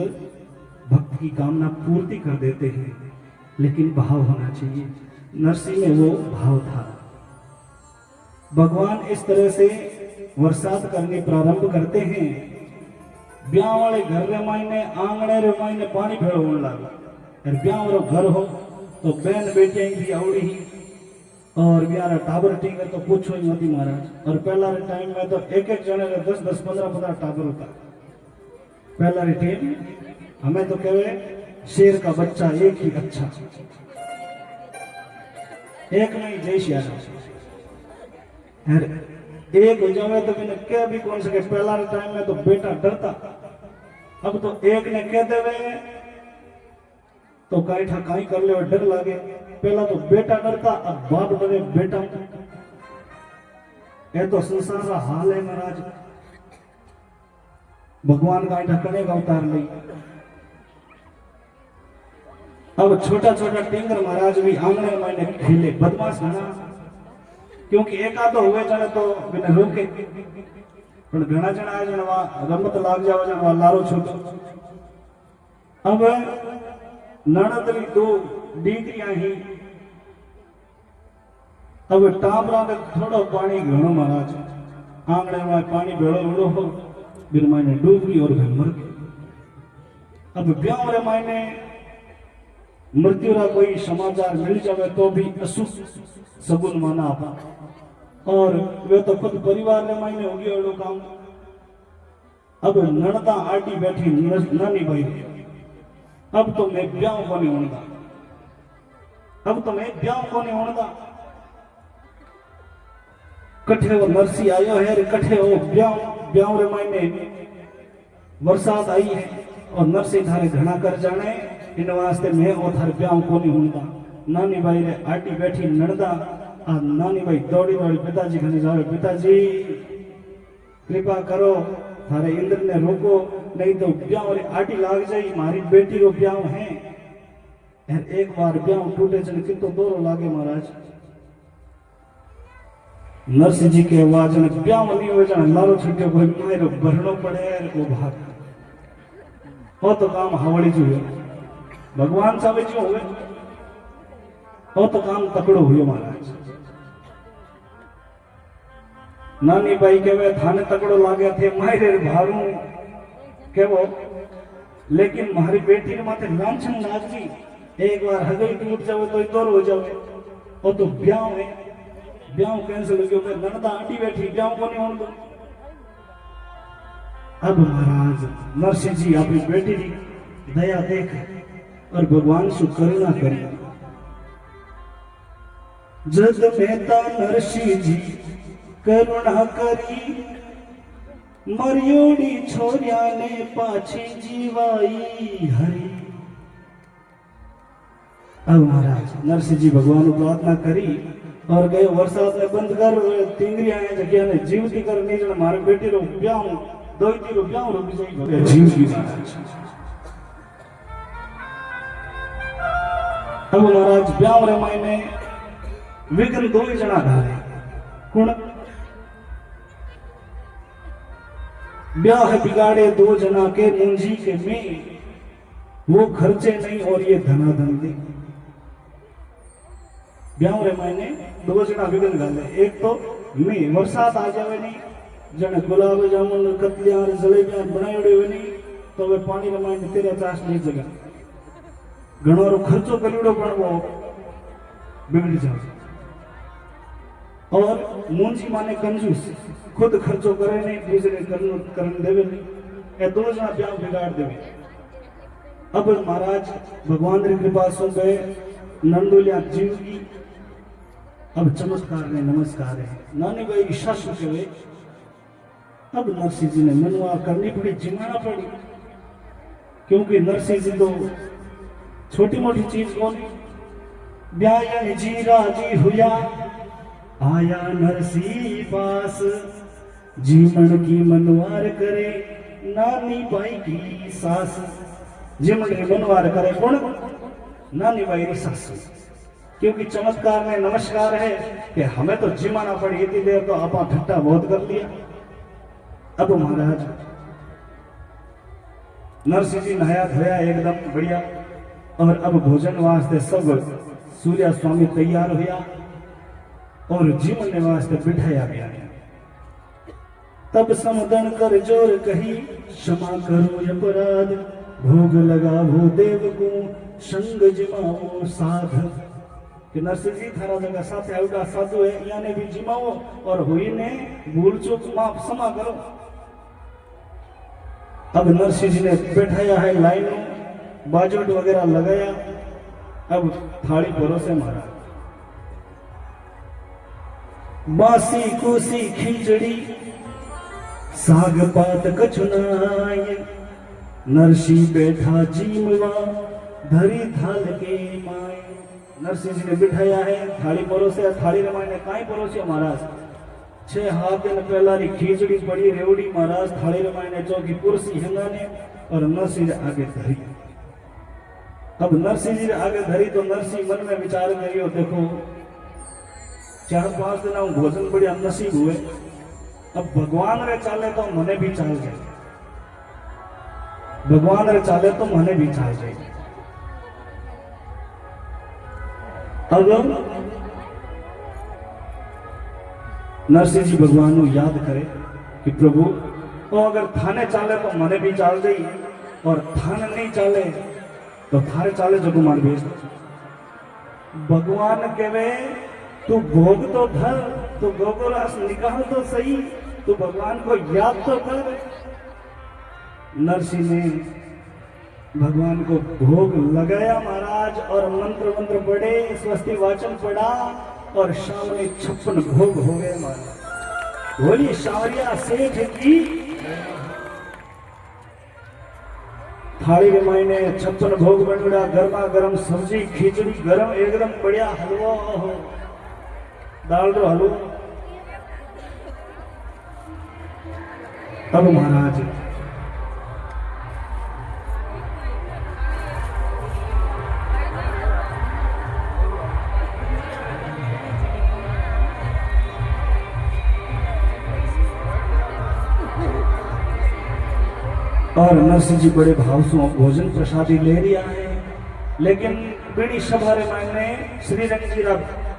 भक्त की कामना पूर्ति कर देते हैं, लेकिन भाव होना चाहिए। नरसिंह में वो भाव था। भगवान इस तरह से बरसात करने प्रारंभ करते हैं। ब्याह वाले घर रे मायने आंगणे रे मायने पानी भेड़ो होने लगा। और ब्याह वाला घर हो तो बहन बेटियां भी आवड़ी ही और ब्याह टाबर टीकर तो पूछो ही मती महाराज। और पहला रे टाइम में तो एक जने रे 10 15 टाबर होता। पहला रे टाइम हमें तो कहे शेर का बच्चा एक ही अच्छा, एक नहीं जय श्याम। एक हो जावे तो मैंने क्या भी कौन सके। पहला टाइम में तो बेटा डरता, अब तो एक ने कह देवे तो काई ठा काई कर ले डर लागे। पहला तो बेटा डरता, अब बाप डरे बेटा। ये तो संसार का हाल है महाराज। भगवान का ढकने का अवतार नहीं। अब छोटा छोटा टिंगर महाराज भी आंगने में खेले बदमाश घना, क्योंकि एक आधो हुए जने तो बिना रोके पण घना जना आए जनवा रमत लाग जावे जनवा लारो छोटो। अब नणदरी 2 डीकरियां ही। अब टाबरा के थोड़ो पानी घणो महाराज आंगणे में पानी भेड़ो उड़ो हो बिन मायने डूब गई और मर गई। अब ब्याह रे मायने मृत्यु रा कोई समाचार मिल जावे तो भी अशुभ सगुन माना आपा। और वे तो खुद परिवार ने मायने हो गया वो काम। अब नणदा आटी बैठी नानी भाई, अब तो मैं ब्याह को नहीं होने, अब तो मैं ब्याह को नहीं होने। कठे वो नरसी आयो है, कठे वो ब्याह रे मायने बरसात आई है और नरसी थारे घना कर जाने इन वास्ते मैं वो थारे ब्याह को नहीं होने। नानी भाई रे आटी बैठी नणदा आ नानी भाई दौड़ी दौड़ी पिताजी घने जावे, पिताजी कृपा करो थारे इंद्र ने रोको नहीं तो ब्याह रे आटी लाग जाई, मारी बेटी रो ब्याह है। एक बार ब्याह टूटे चले कितो दोरो लागे महाराज। नरसिंह जी के आवाज ने ब्याह नहीं हो जाने लारो छुट्टे कोई मारो भरनो पड़े को भाग हो तो काम हवड़ी जो भगवान सावे जो हुए हो तो काम तकड़ो हुए महाराज। नानी भाई के वे थाने तकड़ो लागे थे मारे भारू के वो, लेकिन मारी बेटी ने माथे लांछन लाग गई। एक बार हगई टूट जावे तो इधर हो जावे और तो ब्याह है, ब्याह कैंसिल हो गया। ननदा आटी बैठी ब्याह को नहीं होने दो। अब महाराज नरसिंह जी अपनी बेटी की दया देख और भगवान से करुणा करी। जद मेहता नरसिंह जी करुणा करी, मरियोड़ी छोरिया ने पाछी जीवाई हरी। अब महाराज नरसिंह जी भगवान को प्रार्थना करी और गए बरसात ने बंद कर तिंगरिया जगह ने जीवती कर नहीं जन मारे बेटी रो ब्याह दो ही रो ब्याह रुक जाई जीव की महाराज। अब महाराज ब्याह रे मायने विघ्न 2 ही जना घाले। कौन ब्याह बिगाड़े 2 जना के मुंजी के में, वो खर्चे नहीं और ये धनाधन दे। ब्याह रे मायने 2 जना विघ्न घाले। एक तो में बरसात आ जावे नहीं जने गुलाब जामुन कतलियां जलेबियां बनायोड़े हुए नहीं तो वे पानी रे मायने तेरा चास नहीं जगह घणो रो खर्चो करीड़ो पण वो बिगड़ जावे। और मुंजी माने कंजूस, खुद खर्चो करे नहीं दूसरे करन देवे नहीं। ए 2 जना ब्याह बिगाड़ देवे। अब महाराज भगवान की कृपा से गए नंदोलिया जीव की। अब चमत्कार ने नमस्कार है नानी भाई की सासू के वे। अब नरसिंह जी ने मनुआ करनी पड़ी, जिमाना पड़ी, क्योंकि नरसिंह जी तो छोटी मोटी चीज कौन। ब्यायन जी राजी हुआ आया नरसिंह पास, जीवन की मनवार करे नानी बाई की सास। जीवन की मनवार करे कौन? नानी बाई की सास। क्योंकि चमत्कार में नमस्कार है कि हमें तो जिमाना पड़ी इतनी देर तो आपा ठट्टा बहुत कर लिया। अब महाराज नरसिंह जी नहाया धोया एकदम बढ़िया और अब भोजन वास्ते सब सूर्या स्वामी तैयार हुआ और जीवन वास्ते बिठाया गया। तब समुदन कर जोर कही क्षमा करो अपराध भोग लगावो देव को संग जिमाओ साध कि नरसिंह जी थारा जगह साथे आवड़ा साधु है याने भी जिमाओ और हुई ने भूल चूक माफ क्षमा करो। अब नरसिंह जी ने बैठाया है लाइन में बाजूट वगैरह लगाया। अब थाली परोसे मारा बासी कुसी खिचड़ी साग पात कछुनाय नरसिंह बैठा जीमवा धरी थाल के माय। नरसिंह जी ने बिठाया है थाली परोसे। थाली रे मायने काई परोसे महाराज 6 दिन पहला री खीचड़ी पड़ी रेवड़ी महाराज थाली रे मायने चौकी कुर्सी हंगाने और नरसिंह जी आगे धरी। अब नरसिंह जी आगे धरी तो नरसिंह मन में विचार करियो देखो 4-5 दिन भोजन बढ़िया नसीब हुए। अब भगवान रे चाले तो मने भी चाल जाए भगवान रे चाले तो मने भी चाल जाए। अगर नरसिंह जी भगवान को याद करे कि प्रभु तो अगर थाने चाले तो मने भी चाल जाई और थाने नहीं चाले तो थारे चाले जगू मान भेज। भगवान कहवे तू भोग तो धर तू गोगोरास निकाल तो सही तू भगवान को याद तो कर। नरसिंह ने भगवान को भोग लगाया महाराज और मंत्र पढ़े स्वस्ति वाचन पढ़ा और शाम में 56 भोग हो गए महाराज। बोली सावरिया सेठ की थाली के मायने 56 भोग बनड़ा गर्मा गर्म सब्जी खिचड़ी गरम एकदम बढ़िया हलवा हो दाल रो हलवा। अब महाराज और नरसिंह जी बड़े भाव से भोजन प्रसादी ले रिया है लेकिन बीड़ी सभा रे मायने श्री रंग जी रा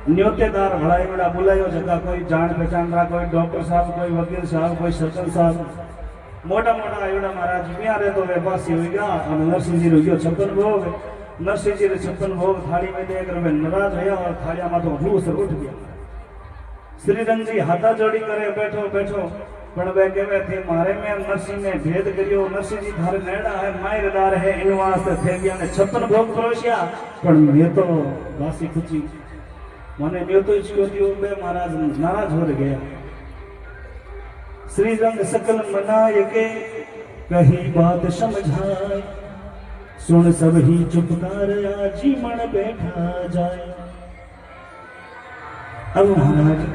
न्योतेदार भड़ाई बड़ा बुलायो जगह कोई जान पहचान रहा कोई डॉक्टर साहब कोई वकील साहब कोई सरपंच साहब मोटा मोटा आयोड़ा महाराज मियाँ रे तो वेपासी हो गया और नरसिंह जी रुकियो 56 भोग। नरसिंह जी रे 56 भोग थाली में देख रहे नाराज होया और थालिया में तो रूस उठ गया। श्री रंग जी हाथा जोड़ी करे बैठो बैठो पण वे कहवे थे मारे में नरसिंह ने भेद करियो नरसिंह जी थारे नेड़ा है मायरदार है इन वास्ते थे गया ने 56 भोग परोसिया पण मैं तो बासी खुची माने न्यो तो इसको दियो बे महाराज नाराज हो गया। श्री रंग सकल मनाए के कही बात समझाए सुन सब ही चुपकार आजी मन बैठा जाए। अब महाराज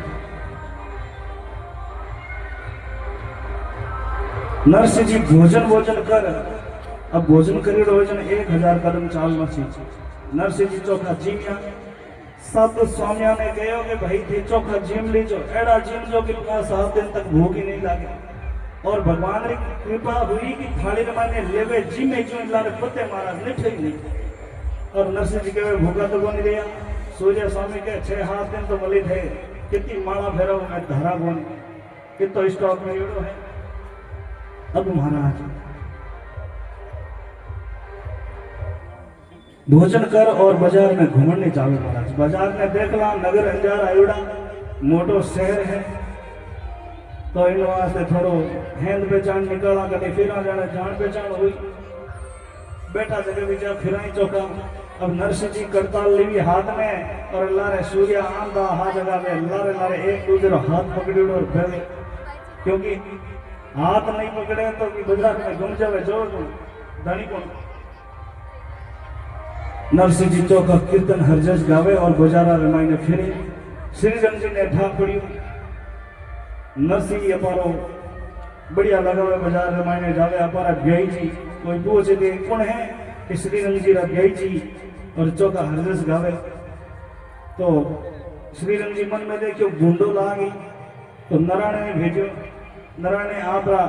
नरसिंह जी भोजन कर अब भोजन करी भोजन 1000 कदम चाल मची। नरसिंह जी चोखा जीम्या सब स्वामिया ने कहो कि भाई थे चोखा जीम लीजो एड़ा जीम जो कि 7 दिन तक भूख ही नहीं लागे। और भगवान की कृपा हुई कि थाली रे माने लेवे जीमे जो लारे पते महाराज निठे ही नहीं। और नरसिंह जी कहे भूखा तो कोनी दिया। सूर्य स्वामी के 6-7 दिन तो मली थे कितनी माला फेरो में धारा कोनी कितो स्टॉक में एड़ो है। अब महाराज भोजन कर और बाजार में घूमने जावे महाराज। बाजार में देखला नगर अंजार आयोड़ा मोटो शहर है तो इन वास्ते थोड़ो हैंद पहचान निकला कभी फिर जाने जान पहचान हुई बेटा जगह बिचा फिराई चौका। अब नरसिंह जी करताल लीवी हाथ में और लारे सूर्य आंदा हा जगह में लारे लारे एक दूसरे हाथ पकड़ियो और फेरे क्योंकि हाथ नहीं पकड़े तो गुजरात में घूम जावे जो धनी को। नरसिंह जी चौका कीर्तन हरजस गावे और गुजारा रमाई ने फिरे। श्री रंग जी ने ठा पड़ी नरसिंह अपारो बढ़िया लगावे बाजार रमाई ने जावे अपारा ब्याई जी कोई पूछे कि कौन है कि श्री रंग जी रा ब्याई जी और चौका हरजस गावे। तो श्रीरंग जी मन में देखियो बूंदो लागी तो नारायण ने भेजो। नारायण ने आपरा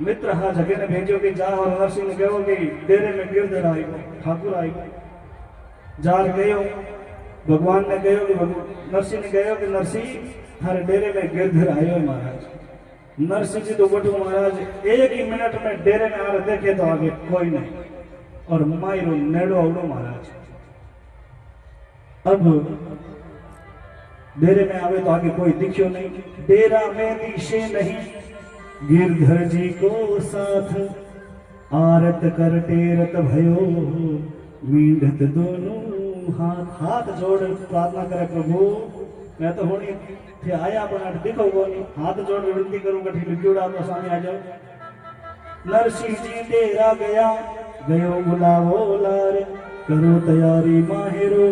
मित्र हा जगह ने भेजो कि जा और नरसिंह ने कहो कि डेरे में गिरधर आई ठाकुर आई जार गयो। भगवान ने कहो कि नरसिंह ने कहो कि नरसिंह थारे डेरे में गिरधर आयो महाराज। नरसिंह जी तो बटू महाराज एक ही मिनट में डेरे में आ देखे तो आगे कोई नहीं और मायरो नेड़ो अवड़ो महाराज। अब डेरे में आवे तो आगे कोई दिख्यो नहीं। डेरा में दिशे नहीं गिरधर जी को साथ आरत कर टेरत भयो मींढत दोनों हाथ। हाथ जोड़ प्रार्थना करे प्रभु मैं तो होनी थे आया पण देखो वो नहीं। हाथ जोड़ विनती करूं कठी लिखियोड़ा तो सामने आ जाओ। नरसिंह जी डेरा गया गयो बुलावो लार करो तैयारी माहिरो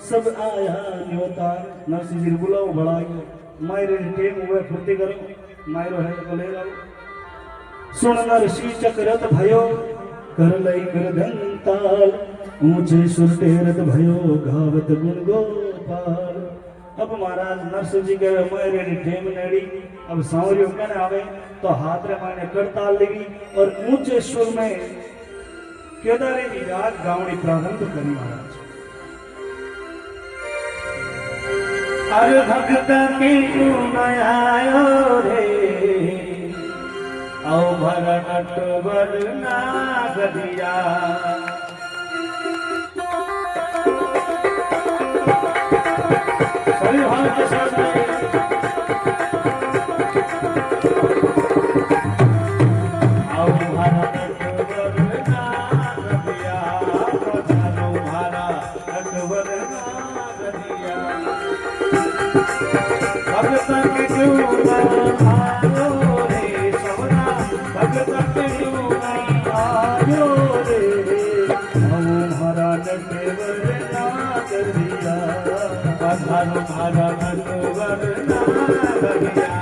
सब आया न्योतार। नरसिंह जी बुलाओ बड़ाई मायरे टेम हुए फुर्ती करो मायरो है को ले लाओ। सुन नरसिंह चक्रत भयो कर लई मृदंग ताल ऊंचे सुर टेरत भयो गावत गुण गोपाल। अब महाराज नरसिंह जी कहे मायरे टेम नेड़ी अब सांवरियो कहने आवे तो हाथ रे माने करताल लगी और ऊंचे सुर में केदारी जी राग गावनी प्रारंभ करी महाराज। अरे भक्त की आयो रे औ भर नटवर नागरिया सभी भाव के साथ औ भर नटवर नागरिया पधारो भरा नटवर नागरिया भगत के क्यों आयो रे सवना भगत के क्यों आयो रे हमारा नटवर नागरिया पधारो हमारा नटवर नागरिया।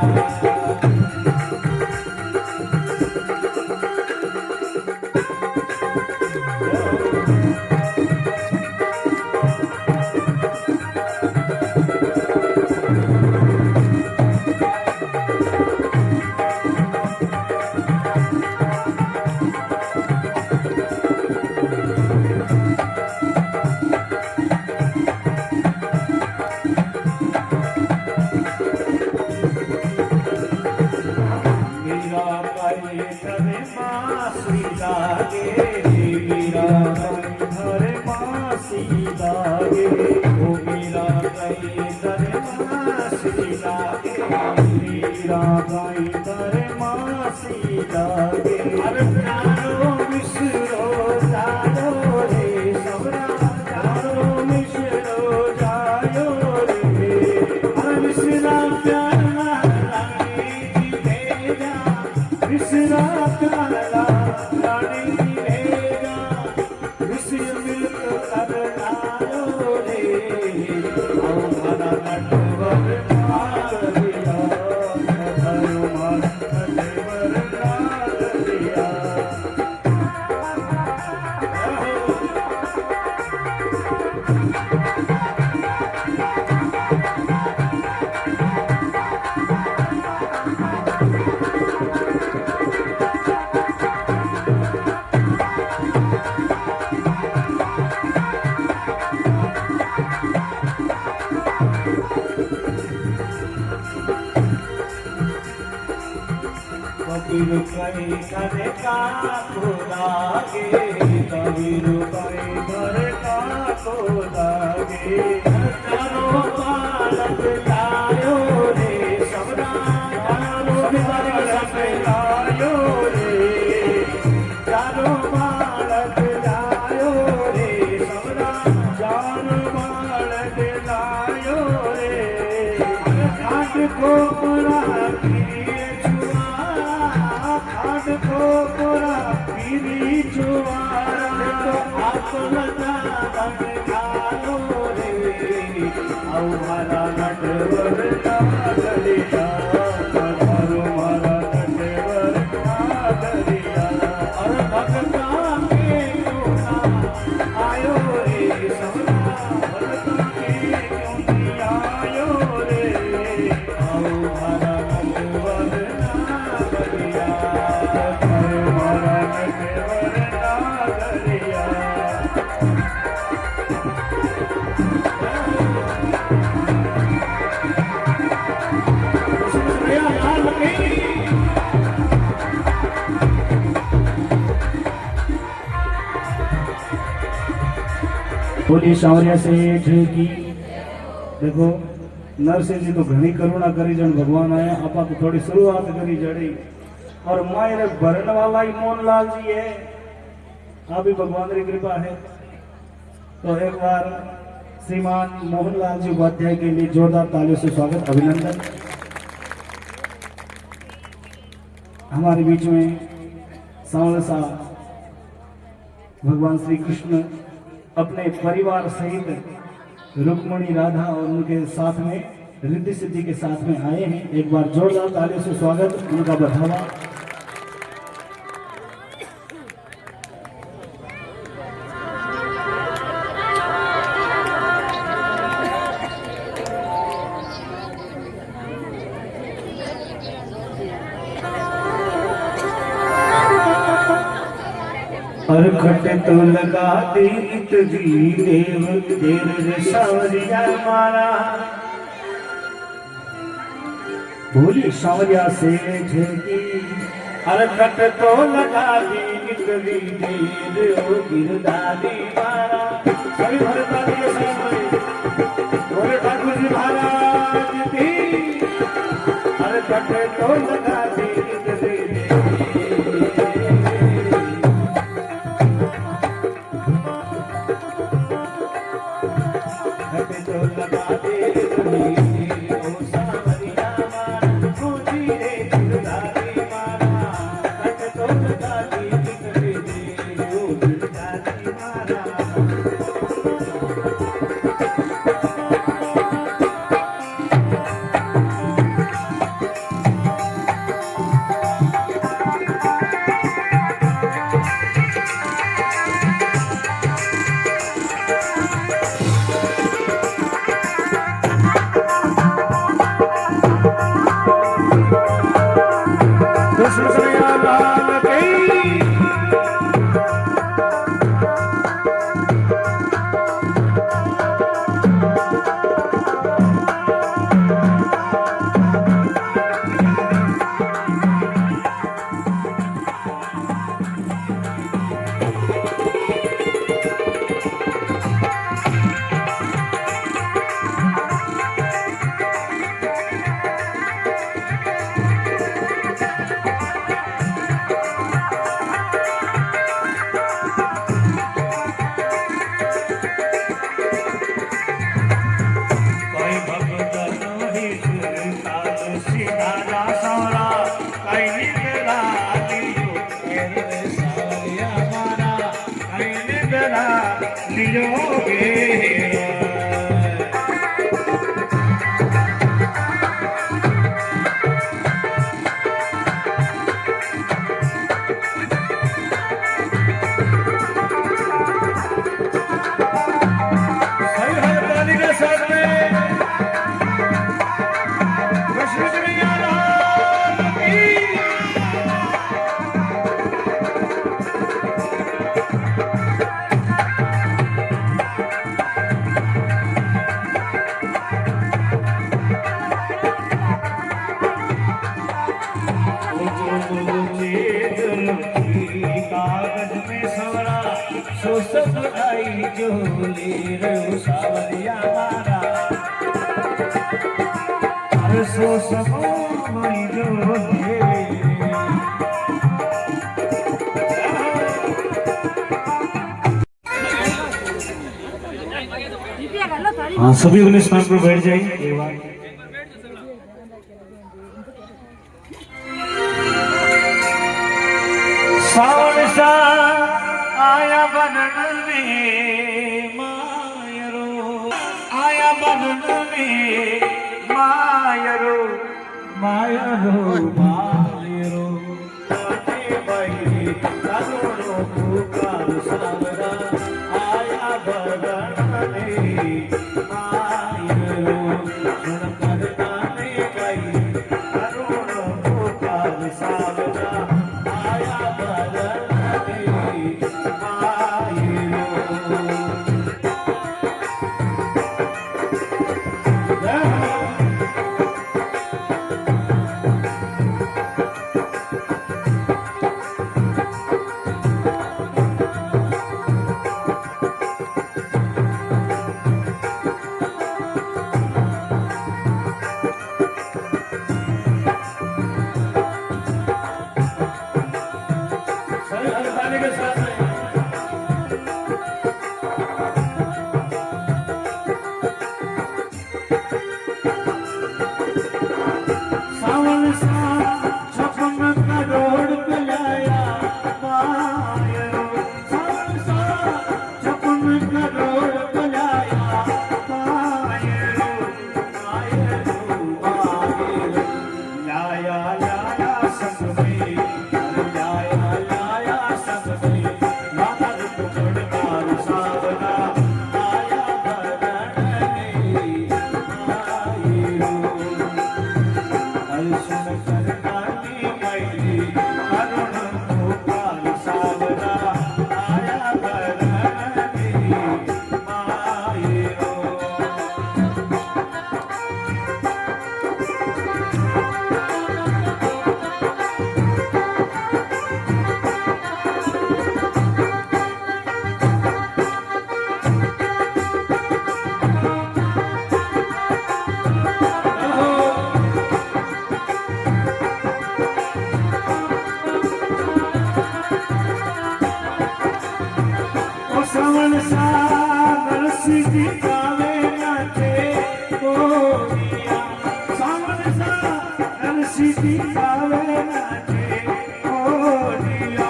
कबीर कई घर का लागे कबीर कई घर का लागे चारों बालक लायो रे सबरा चारों बालक लायो रे चारों बालक लायो रे सबरा चारों बालक लायो रे घाट को पूरा खोपरा पीरी जुआरा तो आत्मदा बंगालो रे औ हरा नटवर नागरिया पधारो हरा नटवर नागरिया और भगता के गुना आयो रे सबरा भगता बोलिए सांवरिया सेठ की। देखो नरसिंह जी तो घनी करुणा करी जन भगवान आया, आपा तो थोड़ी शुरुआत करी जड़ी और मायरे भरण वाला ही मोहनलाल जी है, आप भी भगवान की कृपा है। तो एक बार श्रीमान मोहनलाल जी उपाध्याय के लिए जोरदार तालियों से स्वागत, अभिनंदन। हमारे बीच में सांवला सा भगवान श्री कृष्ण अपने परिवार सहित रुक्मणी राधा और उनके साथ में रिद्धि सिद्धि के साथ में आए हैं। एक बार जोरदार तालियों से स्वागत, उनका बढ़ावा। अरखट तो लगा दीत जी देव देर सांवरिया मारा, बोली सांवरिया सेठ की। अरखट तो लगा दीत जी देर ओ गिरधारी मारा। सभी भरताली के साथ में बोले ठाकुर जी महाराज की। अरखट तो लगा दीत जी हाँ, सभी अपने स्थान पर बैठ जाइए एक बार। सावन सा आया बनन में मायरो, आया बनन में मायरो, मायरो मायरो भाई करोड़ों पुकार सावरा आया बनन में मायरो। सुन करताने भाई करोड़ों पुकार सावरा आया बनन में मायरो। सीधी गावे नाचे मोरिया सावन सा नर सीधी गावे नाचे मोरिया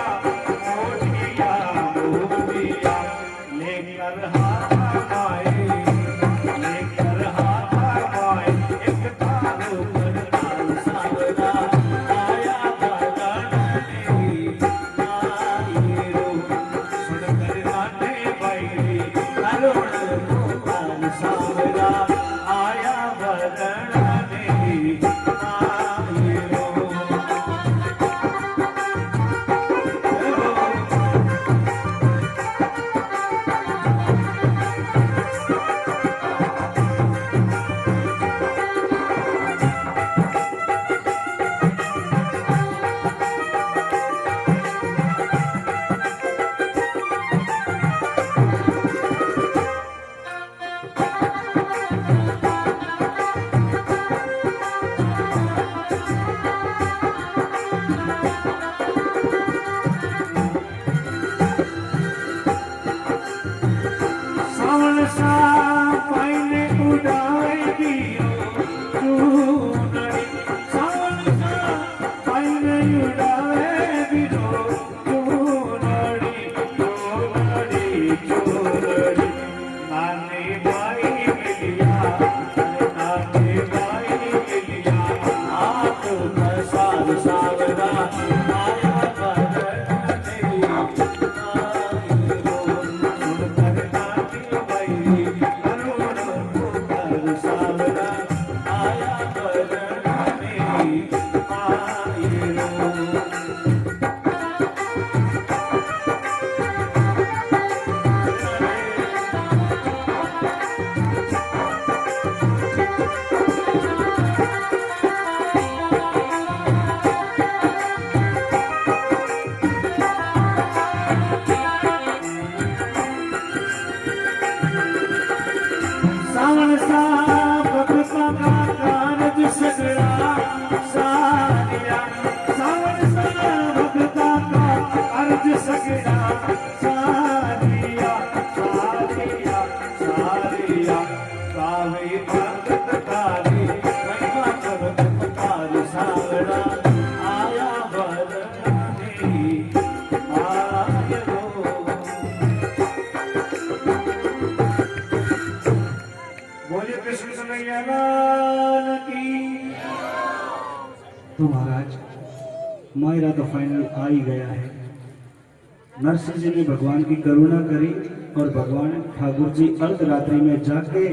मोरिया मोरिया लेकर हाथ आए लेकर हाथ आए एक तारो पर ताल सावरा आया बगड़ने आई रो सुनकर नाटे बैरी करुण ताल सावरा आया बगड़ने आई रो सावन सा पाइने उड़ाए दियो चूनड़ी सावन सा पाइने उड़ाए दियो चूनड़ी चूनड़ी चूनड़ी नानी भाई मिलिया नानी भाई मिलिया आप प्रसाद सावरा आया सावन सा भक्ता का कारज सगड़ा सारिया सावन सा भक्ता का अर्ज सगड़ा सारिया सारिया सारिया कावे भक्त कारी महिमा चमत्कार सावड़ा आया बरने आय रो बोलिए कृष्ण कन्हैया लाल की। तो महाराज मायरा तो फाइनल आ ही गया है। नरसिंह जी ने भगवान की करुणा करी और भगवान ठाकुर जी अर्धरात्रि में जाके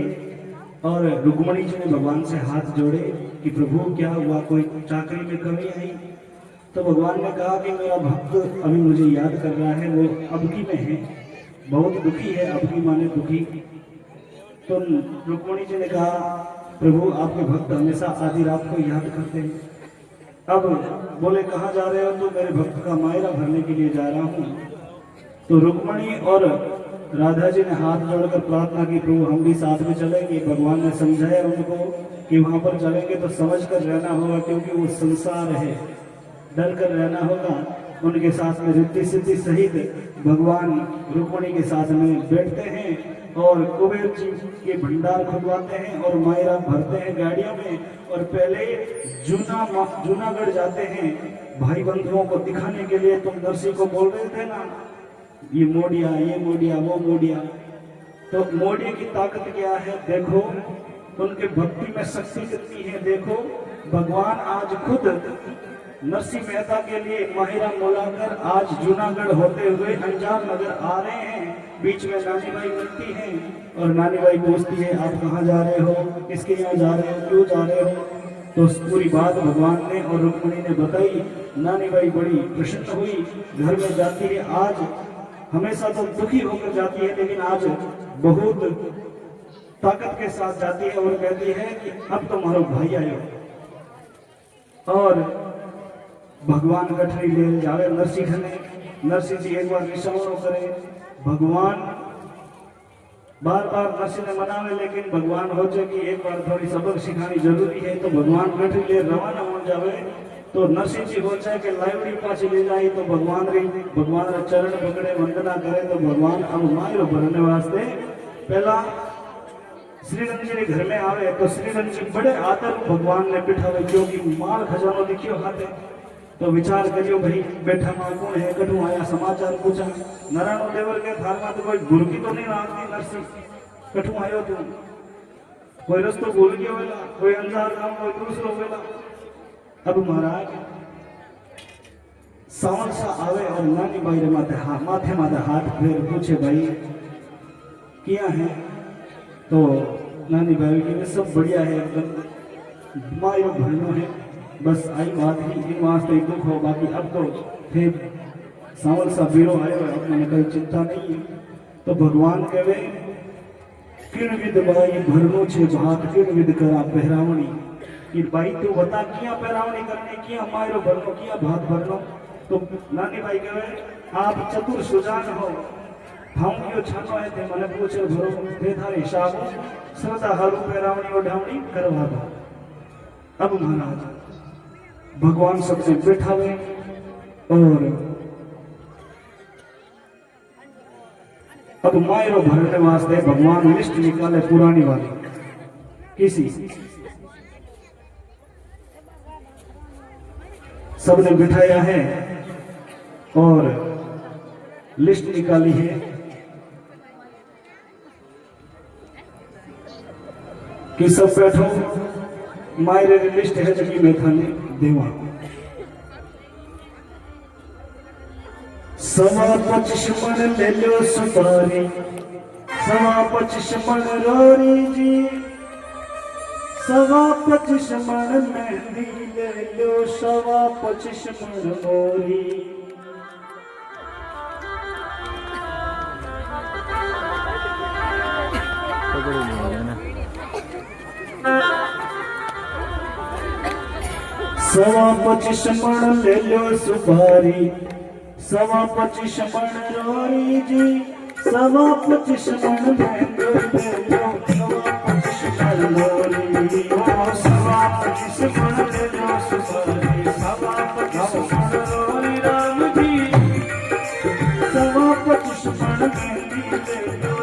और रुक्मणी जी ने भगवान से हाथ जोड़े कि प्रभु क्या हुआ, कोई चाकरी में कमी आई? तो भगवान ने कहा कि मेरा भक्त अभी मुझे याद कर रहा है, वो अबकी में है, बहुत दुखी है, अबकी माने दुखी। तो रुक्मणी जी ने कहा प्रभु आपके भक्त हमेशा आधी रात को याद करते हैं। अब बोले कहाँ जा रहे हो? तो मेरे भक्त का मायरा भरने के लिए जा रहा हूँ। तो रुक्मणी और राधा जी ने हाथ जोड़कर प्रार्थना की प्रभु हम भी साथ में चलेंगे। भगवान ने समझाया उनको कि वहां पर चलेंगे तो समझ कर रहना होगा, क्योंकि वो संसार है, डर कर रहना होगा। उनके साथ में रिद्धि सिद्धि सहित भगवान रुक्मणी के साथ में बैठते हैं और कुबेर जी के भंडार खुदवाते हैं और मायरा भरते हैं गाड़ियों में। और पहले जूनागढ़ जाते हैं भाई बंधुओं को दिखाने के लिए। तुम नरसिंह को बोल रहे थे ना, ये मोडिया वो मोडिया। तो मोडिया की ताकत क्या है देखो, उनके भक्ति में शक्ति कितनी है देखो। भगवान आज खुद नरसिंह मेहता के लिए माहिरा बुलाकर आज जूनागढ़ होते हुए अंजार नगर आ रहे हैं। बीच में नानी बाई मिलती है और नानी बाई पूछती है आप कहाँ जा रहे हो, किसके यहाँ जा रहे हो, क्यों जा रहे हो? तो पूरी बात भगवान ने और रुक्मणी ने बताई। नानी बाई बड़ी प्रसन्न हुई, घर में जाती है। आज हमेशा तो दुखी होकर जाती है, लेकिन आज बहुत ताकत के साथ जाती है और कहती है कि अब तो मारो भाई आयो। और भगवान गठरी ले जावे नरसिंह ने। नरसिंह जी एक बार निशानो करे, भगवान बार बार नरसिंह ने मनावे, लेकिन भगवान हो जाए कि एक बार थोड़ी सबक सिखानी जरूरी है। तो भगवान गठरी ले रवाना हो जावे तो नरसिंह जी हो जाए कि लाइब्रेरी पाछी ले जाए तो भगवान रे चरण पकड़े वंदना करे। तो भगवान अब मायरो भरने वास्ते पहला श्री रंग जी घर में आवे तो श्री रंग जी बड़े आदर भगवान ने बिठावे, क्योंकि माल खजानो दिखियो हाथे। तो विचार करियो भाई बैठा मां कौन है, कटू आया समाचार पूछा। नारायण देवर के थाल में तो कोई गुरकी तो नहीं राखती नरसिंह, कटू आयो तू, कोई रस्तो भूल गया वेला, कोई अंजार गांव, कोई दूसरो वेला। अब महाराज सावन सा आवे और नानी बाई रे माथे माथे हाथ फेर पूछे भाई क्या है। तो नानी बाई की सब बढ़िया है, एकदम मायो भरनो है, बस आई बात ही इन वास्ते दुख हो, बाकी अब तो फिर सावन सा बीरो आयो है, अब मैंने कोई चिंता नहीं है। तो भगवान कहे किन विद बाई भरनो छे भात, किन विद करा पहरावणी। कि भाई तू बता किया पहरावणी करने, किया मायरो भरनो, किया भात भरनो। तो नानी भाई कहे आप चतुर सुजान हो, हम यो छानो है ते मने पूछे भरो ते थारे हिसाब श्रद्धा हारू पहरावणी ओढ़ावणी करवा दो। अब महाराज भगवान सबसे बैठावे और अब मायरो भरने वास्ते भगवान लिस्ट निकाले पुरानी वाली किसी। सबने बिठाया है और लिस्ट निकाली है कि सब बैठो, मायरे लिस्ट है जगी में थाने देवा। 25 मन ले लो सुपारी, 25 मन रोरी जी, 25 मन मेहंदी ले लो, 25 मन मोरी। सवा 25 मन ले लो सुपारी, 25 मन रोरी जी, 25 मन मेहंदी ले लो, 25 मन मोरी। 25 मन ले लो सुपारी, 25 मन रोरी राम जी, 25 मन मेहंदी ले लो,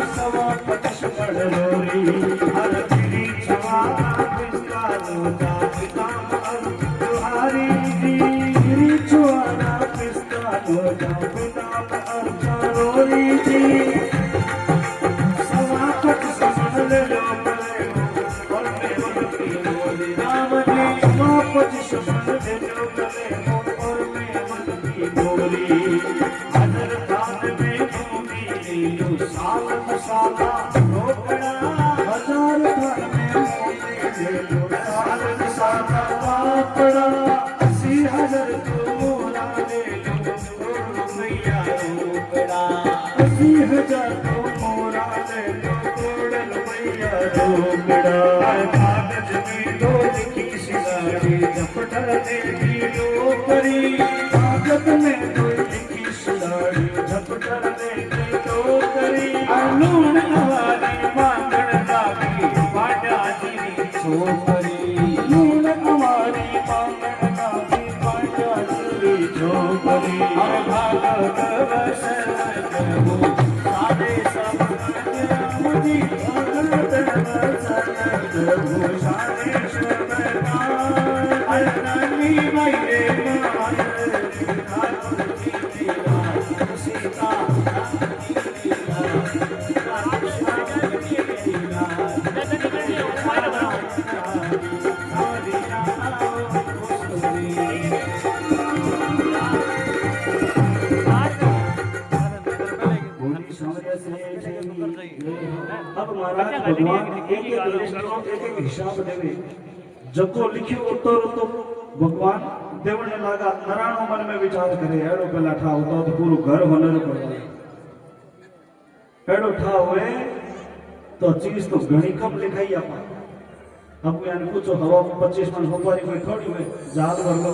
25 मन रोरी। हर तेरी छवाना पिस्ता लोटा पिताम तुम्हारी जी, तेरी छवाना पिस्ता लोटा पिताम रोरी जी। 25 मन ले लो और मैं बनती बोली राम जी, 25 मन ले लो और मैं बनती बोली। हजर दान में भूमि ले लो, साल मसाला रोकड़ा, हजार दान में भूमि ले लो, साल मसाला पापड़ा। 80,000 तो मोरा ले लो, मैया रोकड़ा, 80,000 तो मोरा ले लो, तोड़न मैया रोकड़ा। कागज में दो लिखी सिलारी, झपटर देगी डोकरी, कागज में दो लिखी सिलारी, झपटर देगी डोकरी। लूण हमारी मांगण लागी, बाटा जी छोकरी, लूण हमारी मांगण लागी, बाटा जी छोकरी। हर भागवत वसन कहो, सारे सब राम जी, भागवत वसन कहो, सारे सब राम। हर नानी माई रे मान, ठाकुर जी लीला सीता अब महाराज भगवान एक हिसाब देवे, जको लिखियो उतो तो भगवान देवने लागा। नारायण मन में विचार करे एड़ो पहला ठा होता तो पूरा घर होने पड़े, एड़ो ठा हुए तो चीज तो घनी कम लिखाई आप। अब यानी पूछो हवा 25 मन सुपारी कोई थोड़ी हुए, जाल भर लो।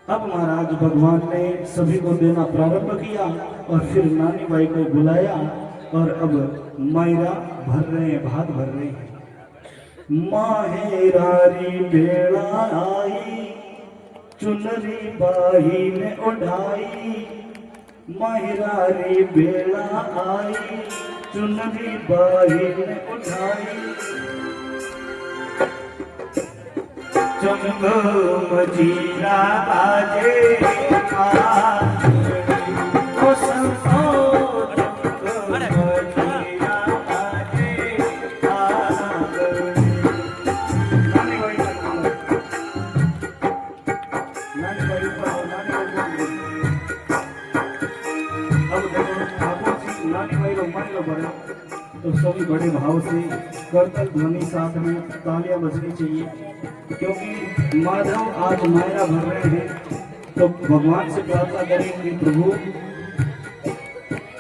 अब महाराज भगवान ने सभी को देना प्रारंभ किया और फिर नानी बाई को बुलाया और अब मायरा भर रहे हैं, भात भर रहे हैं। माहेरारी बेड़ा आई, चुनरी बाई ने उड़ाई, माहेरारी बेड़ा आई, चुनरी बाई ने उठाई चमको मजीरा बाजे ओ संतो चमको मजीरा बाजे नानी भाई अब देखो ठाकुर जी नानी भाई लोग मन लो बड़े तो सभी बड़े भाव से करतल ध्वनि साथ में तालियां बजनी चाहिए, क्योंकि माधव आज मायरा भर रहे हैं। तो भगवान से प्रार्थना करें कि प्रभु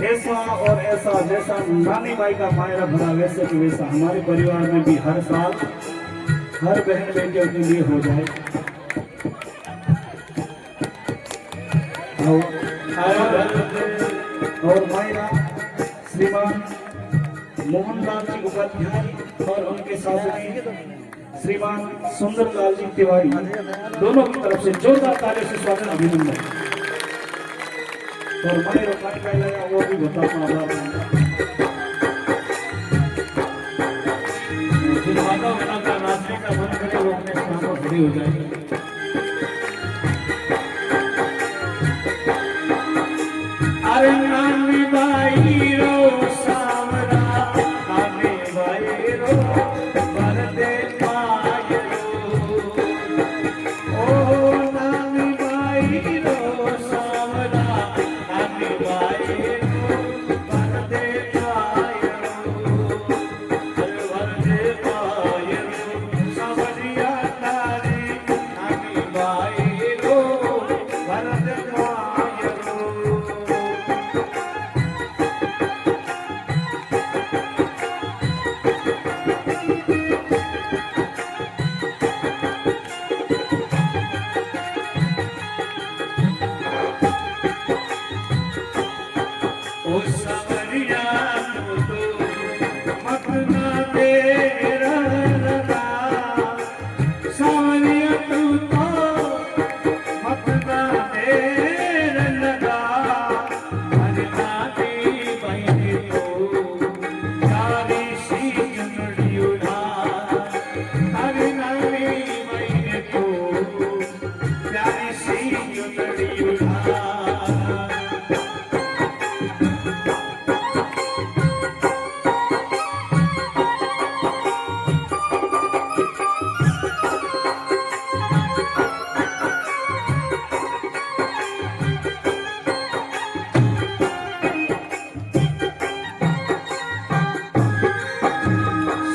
ऐसा और ऐसा जैसा नानी माई का मायरा भरा वैसे कि वैसा हमारे परिवार में भी हर साल हर बहन बेटियों के लिए हो जाए। और मायरा श्रीमान मोहनलाल जी उपाध्याय और उनके साथी श्रीमान सुंदरलाल जी तिवारी दोनों की तरफ से जोरदार ताली से स्वागत अभिनंदन। और बड़े रोकाई का लगा वो भी बताता हूँ जिन माता बना का नाचने का मन करे वो अपने स्थान पर खड़ी हो जाएगी। अरे नानी बाई रो सावरा नानी बाई रो वरदे पायरो ओ नानी बाई रो सावरा नानी बाई रो वरदे पायरो वरदे पायरो सावरिया तारी नानी बाई रो वरदे पायरो। ओ सावरिया तो मतना तेरा लगा सावरिया तू तो मतना तेरा लगा अरे नानी बहनी तो प्यारी सी चुनरी उड़ा अरे नानी बहनी तो प्यारी सी चुनरी उड़ा।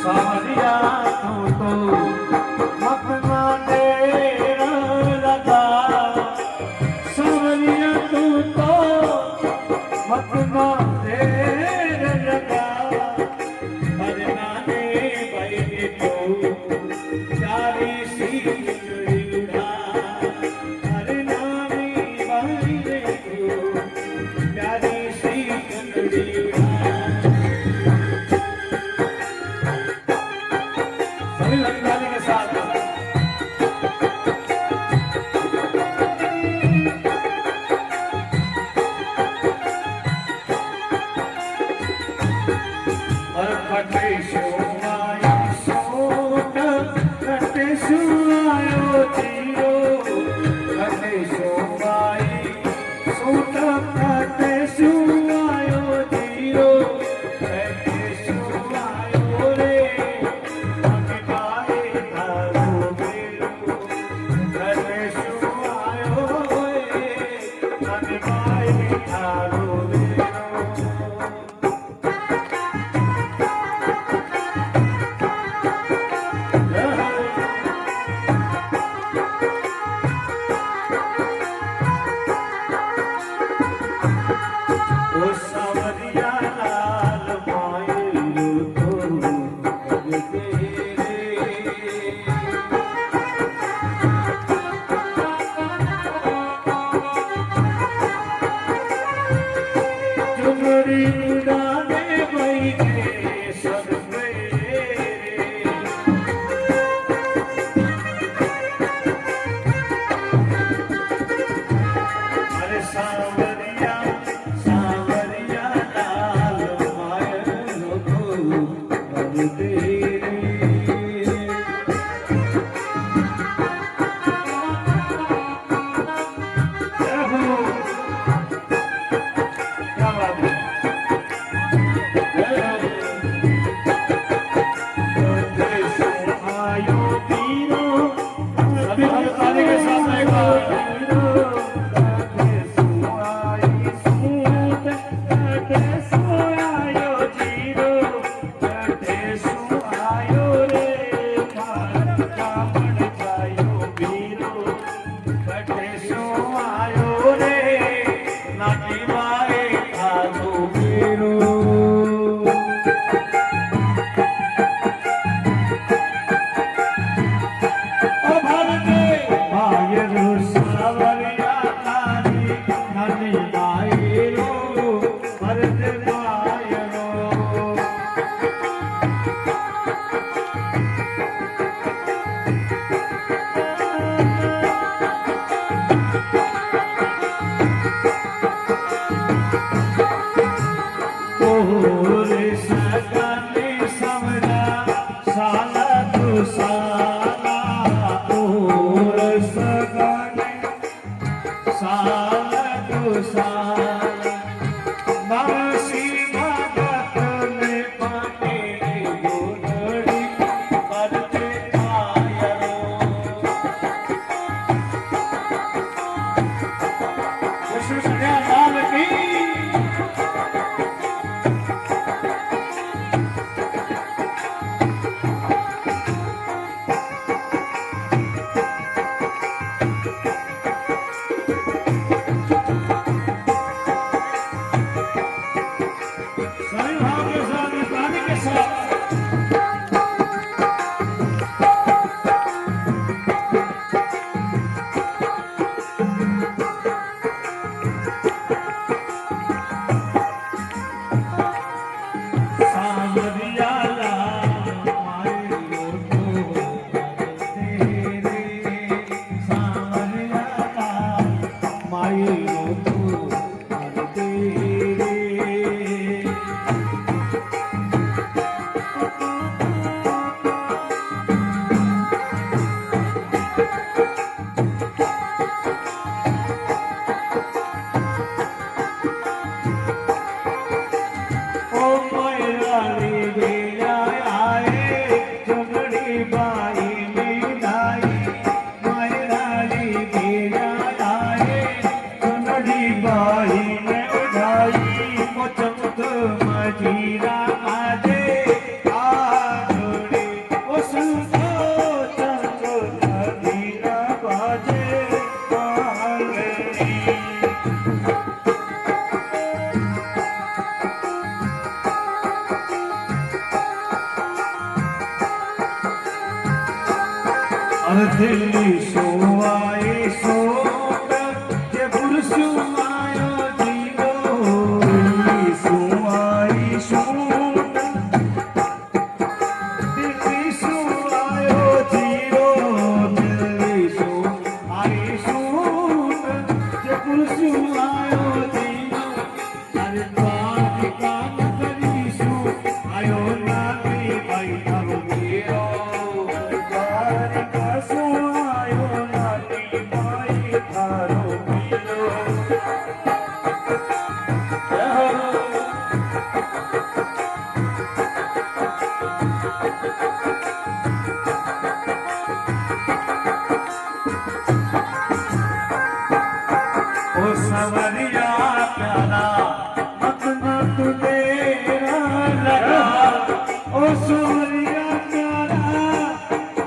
सावरिया तो मतना तेरा लगा सावरिया तू तो मतना तेरा लगा अरे नानी बहनी तो प्यारी सी चुनरी उड़ा अरे नानी बहनी तो प्यारी सी चुनरी उड़ा। सभी लड़की के साथ और कटे सुनायो सोट कटे सुनायो जीरो कटे सुनाई सोट कटे सुनायो जीरो कटे सुनायो रे Hello. दिल्ली सोवाए सोट के पुरसु आयो जीरो दिल्ली सोवाई सोट दिल्ली सोवायो जीरो दिल्ली सोवाई सोट के पुरसु आयो जीरो अरे द्वार काम करीसु आयो नाती भाई हम जीरो द्वार आयो नाती भाई थारो पीरो ओ सवरिया प्यारा मत मत तेरा लगा ओ सवरिया प्यारा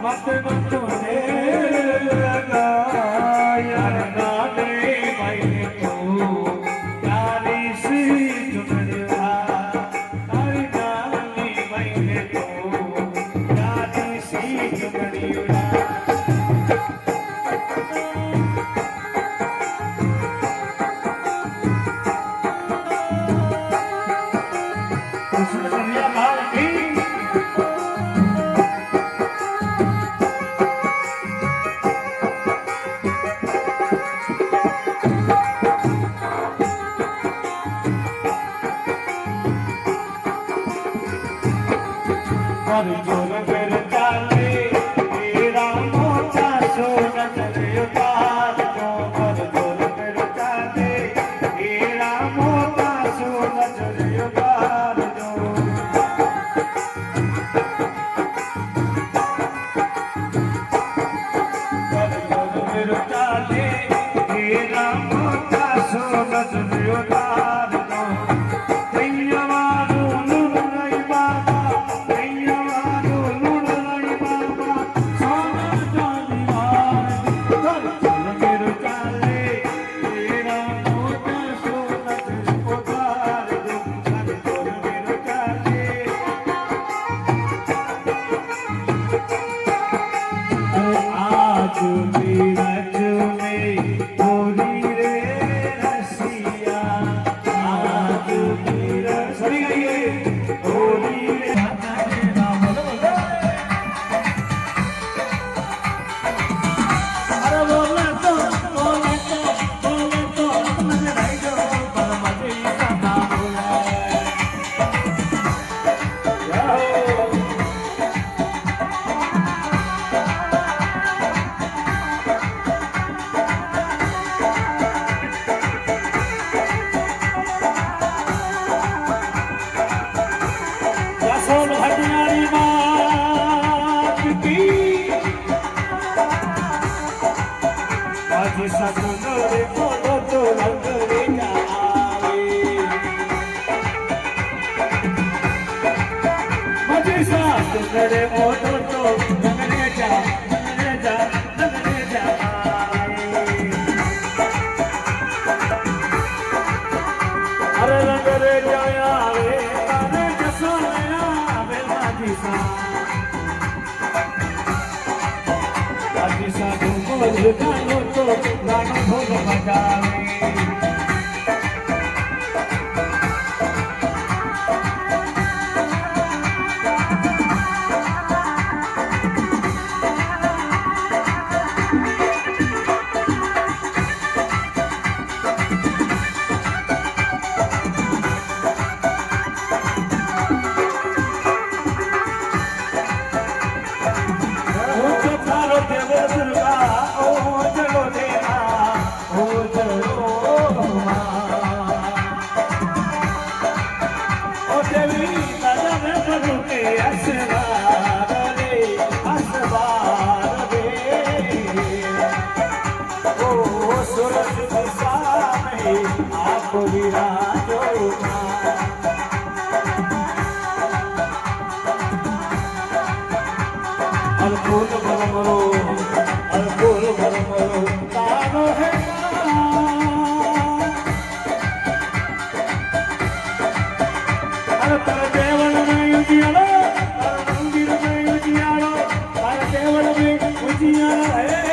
मत मत तेरा लगा यार गाने भाई तू प्यारी सी चुनरिया तारी गाने भाई तू प्यारी सी चुनरिया कर जोर फिर चाले तेरा मोटा सोनत उतार दो कर जोर फिर चाले तेरा मोटा सोनत उतार दो कर जोर फिर चाले तेरा मोटा सोनत उतार दो सतनोरे बोलो तो रंग रे जावे मुझे साथ करे बोलो तो रंग रे जा अरे रंग रे जावे अरे जसो आवे माझी सा गानो तो गानो ढोल बजावे आपको विराजो अलफूल भरमरो तारो है अरे तर देवल में उजियालो तर मंदिर में उजियालो तर देवल में उजियालो है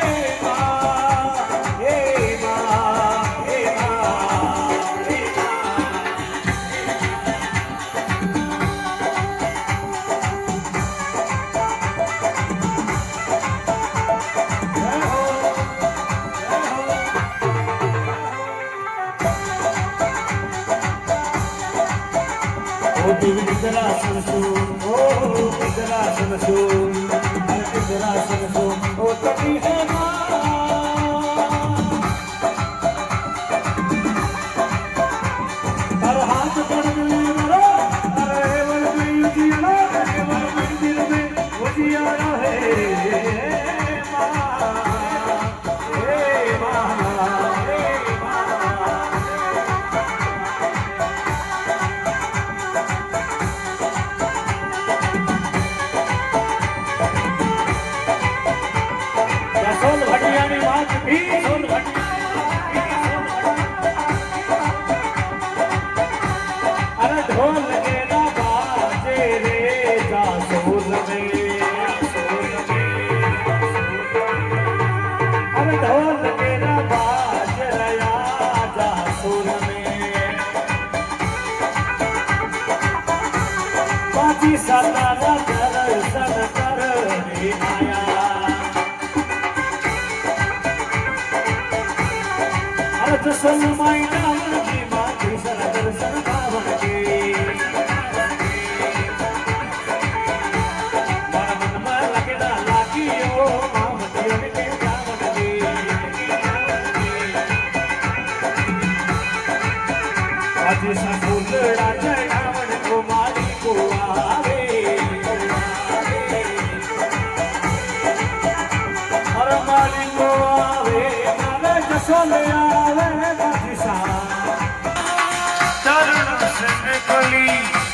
ऐसा फूलड़ा चढ़ावण को माली को आवे हर माली को आवे माले जसोले आवे माझी सा चरणों से निकली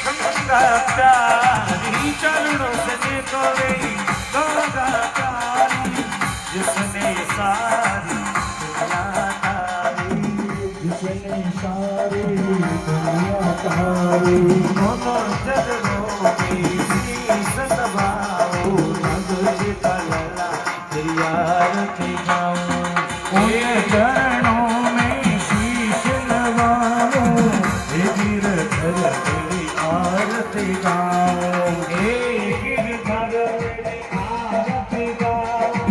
गंगा प्यारी चरणों से निकली गंगा प्यारी जिसने सारी दुनिया तारी जिसने सारी दुनिया तारी दोनों चरणों में शीश नवाओ नगर कलला तेरी आरती गाऊं उन चरणों में शीश नवाऊं हे गिरधर तेरी आरती गाऊं हे गिरधर तेरी आरती गाऊं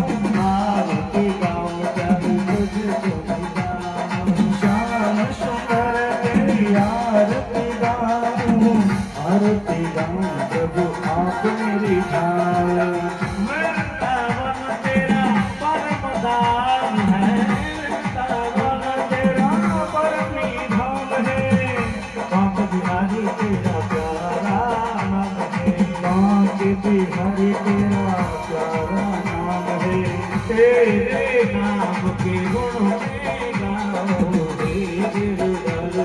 आरती गाऊं जब तुझको गाऊं श्याम सुंदर तेरी आरती गाऊं आरती गाऊं जब आप मेरी जान वृंदावन तेरा परम धाम है वृंदावन तेरा परम धाम है बाप बिहारी तेरा प्यारा नाम है बांके बिहारी तेरा प्यारा नाम है तेरे नाम के गुण में गाओ हे गिरधर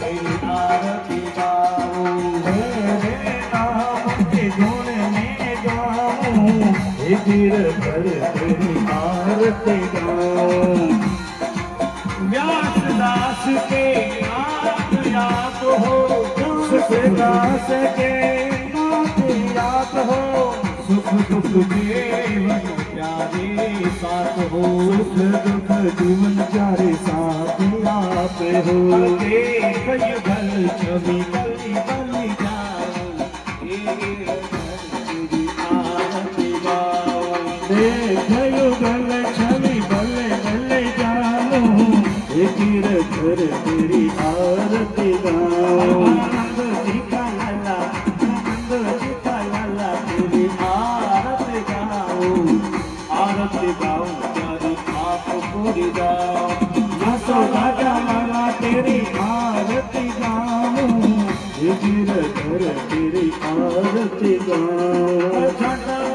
तेरी आरती गाओ तेरे नाम के गुण में गाऊं हे गिरधर तेरी आरती गाऊं व्यासदास के नाथ याद हो सुखदास के नाथ याद हो सुख दुख जीवन प्यारे साथ हो सुख दुख जीवन प्यारे साथ आप हो देख युगल छवि गली गली जाओ हे गिरधर तेरी आरती गाओ देख युगल छवि बल्ले बल्ले जानू हे गिरधर तेरी आरती गाऊं आनंद जी का लाला आनंद जी का लाला तेरी आरती गाओ प्यारी आप पूरी गाओ यशोदा माला तेरी आरती गाऊं हे गिरधर तेरी आरती गाऊं छठ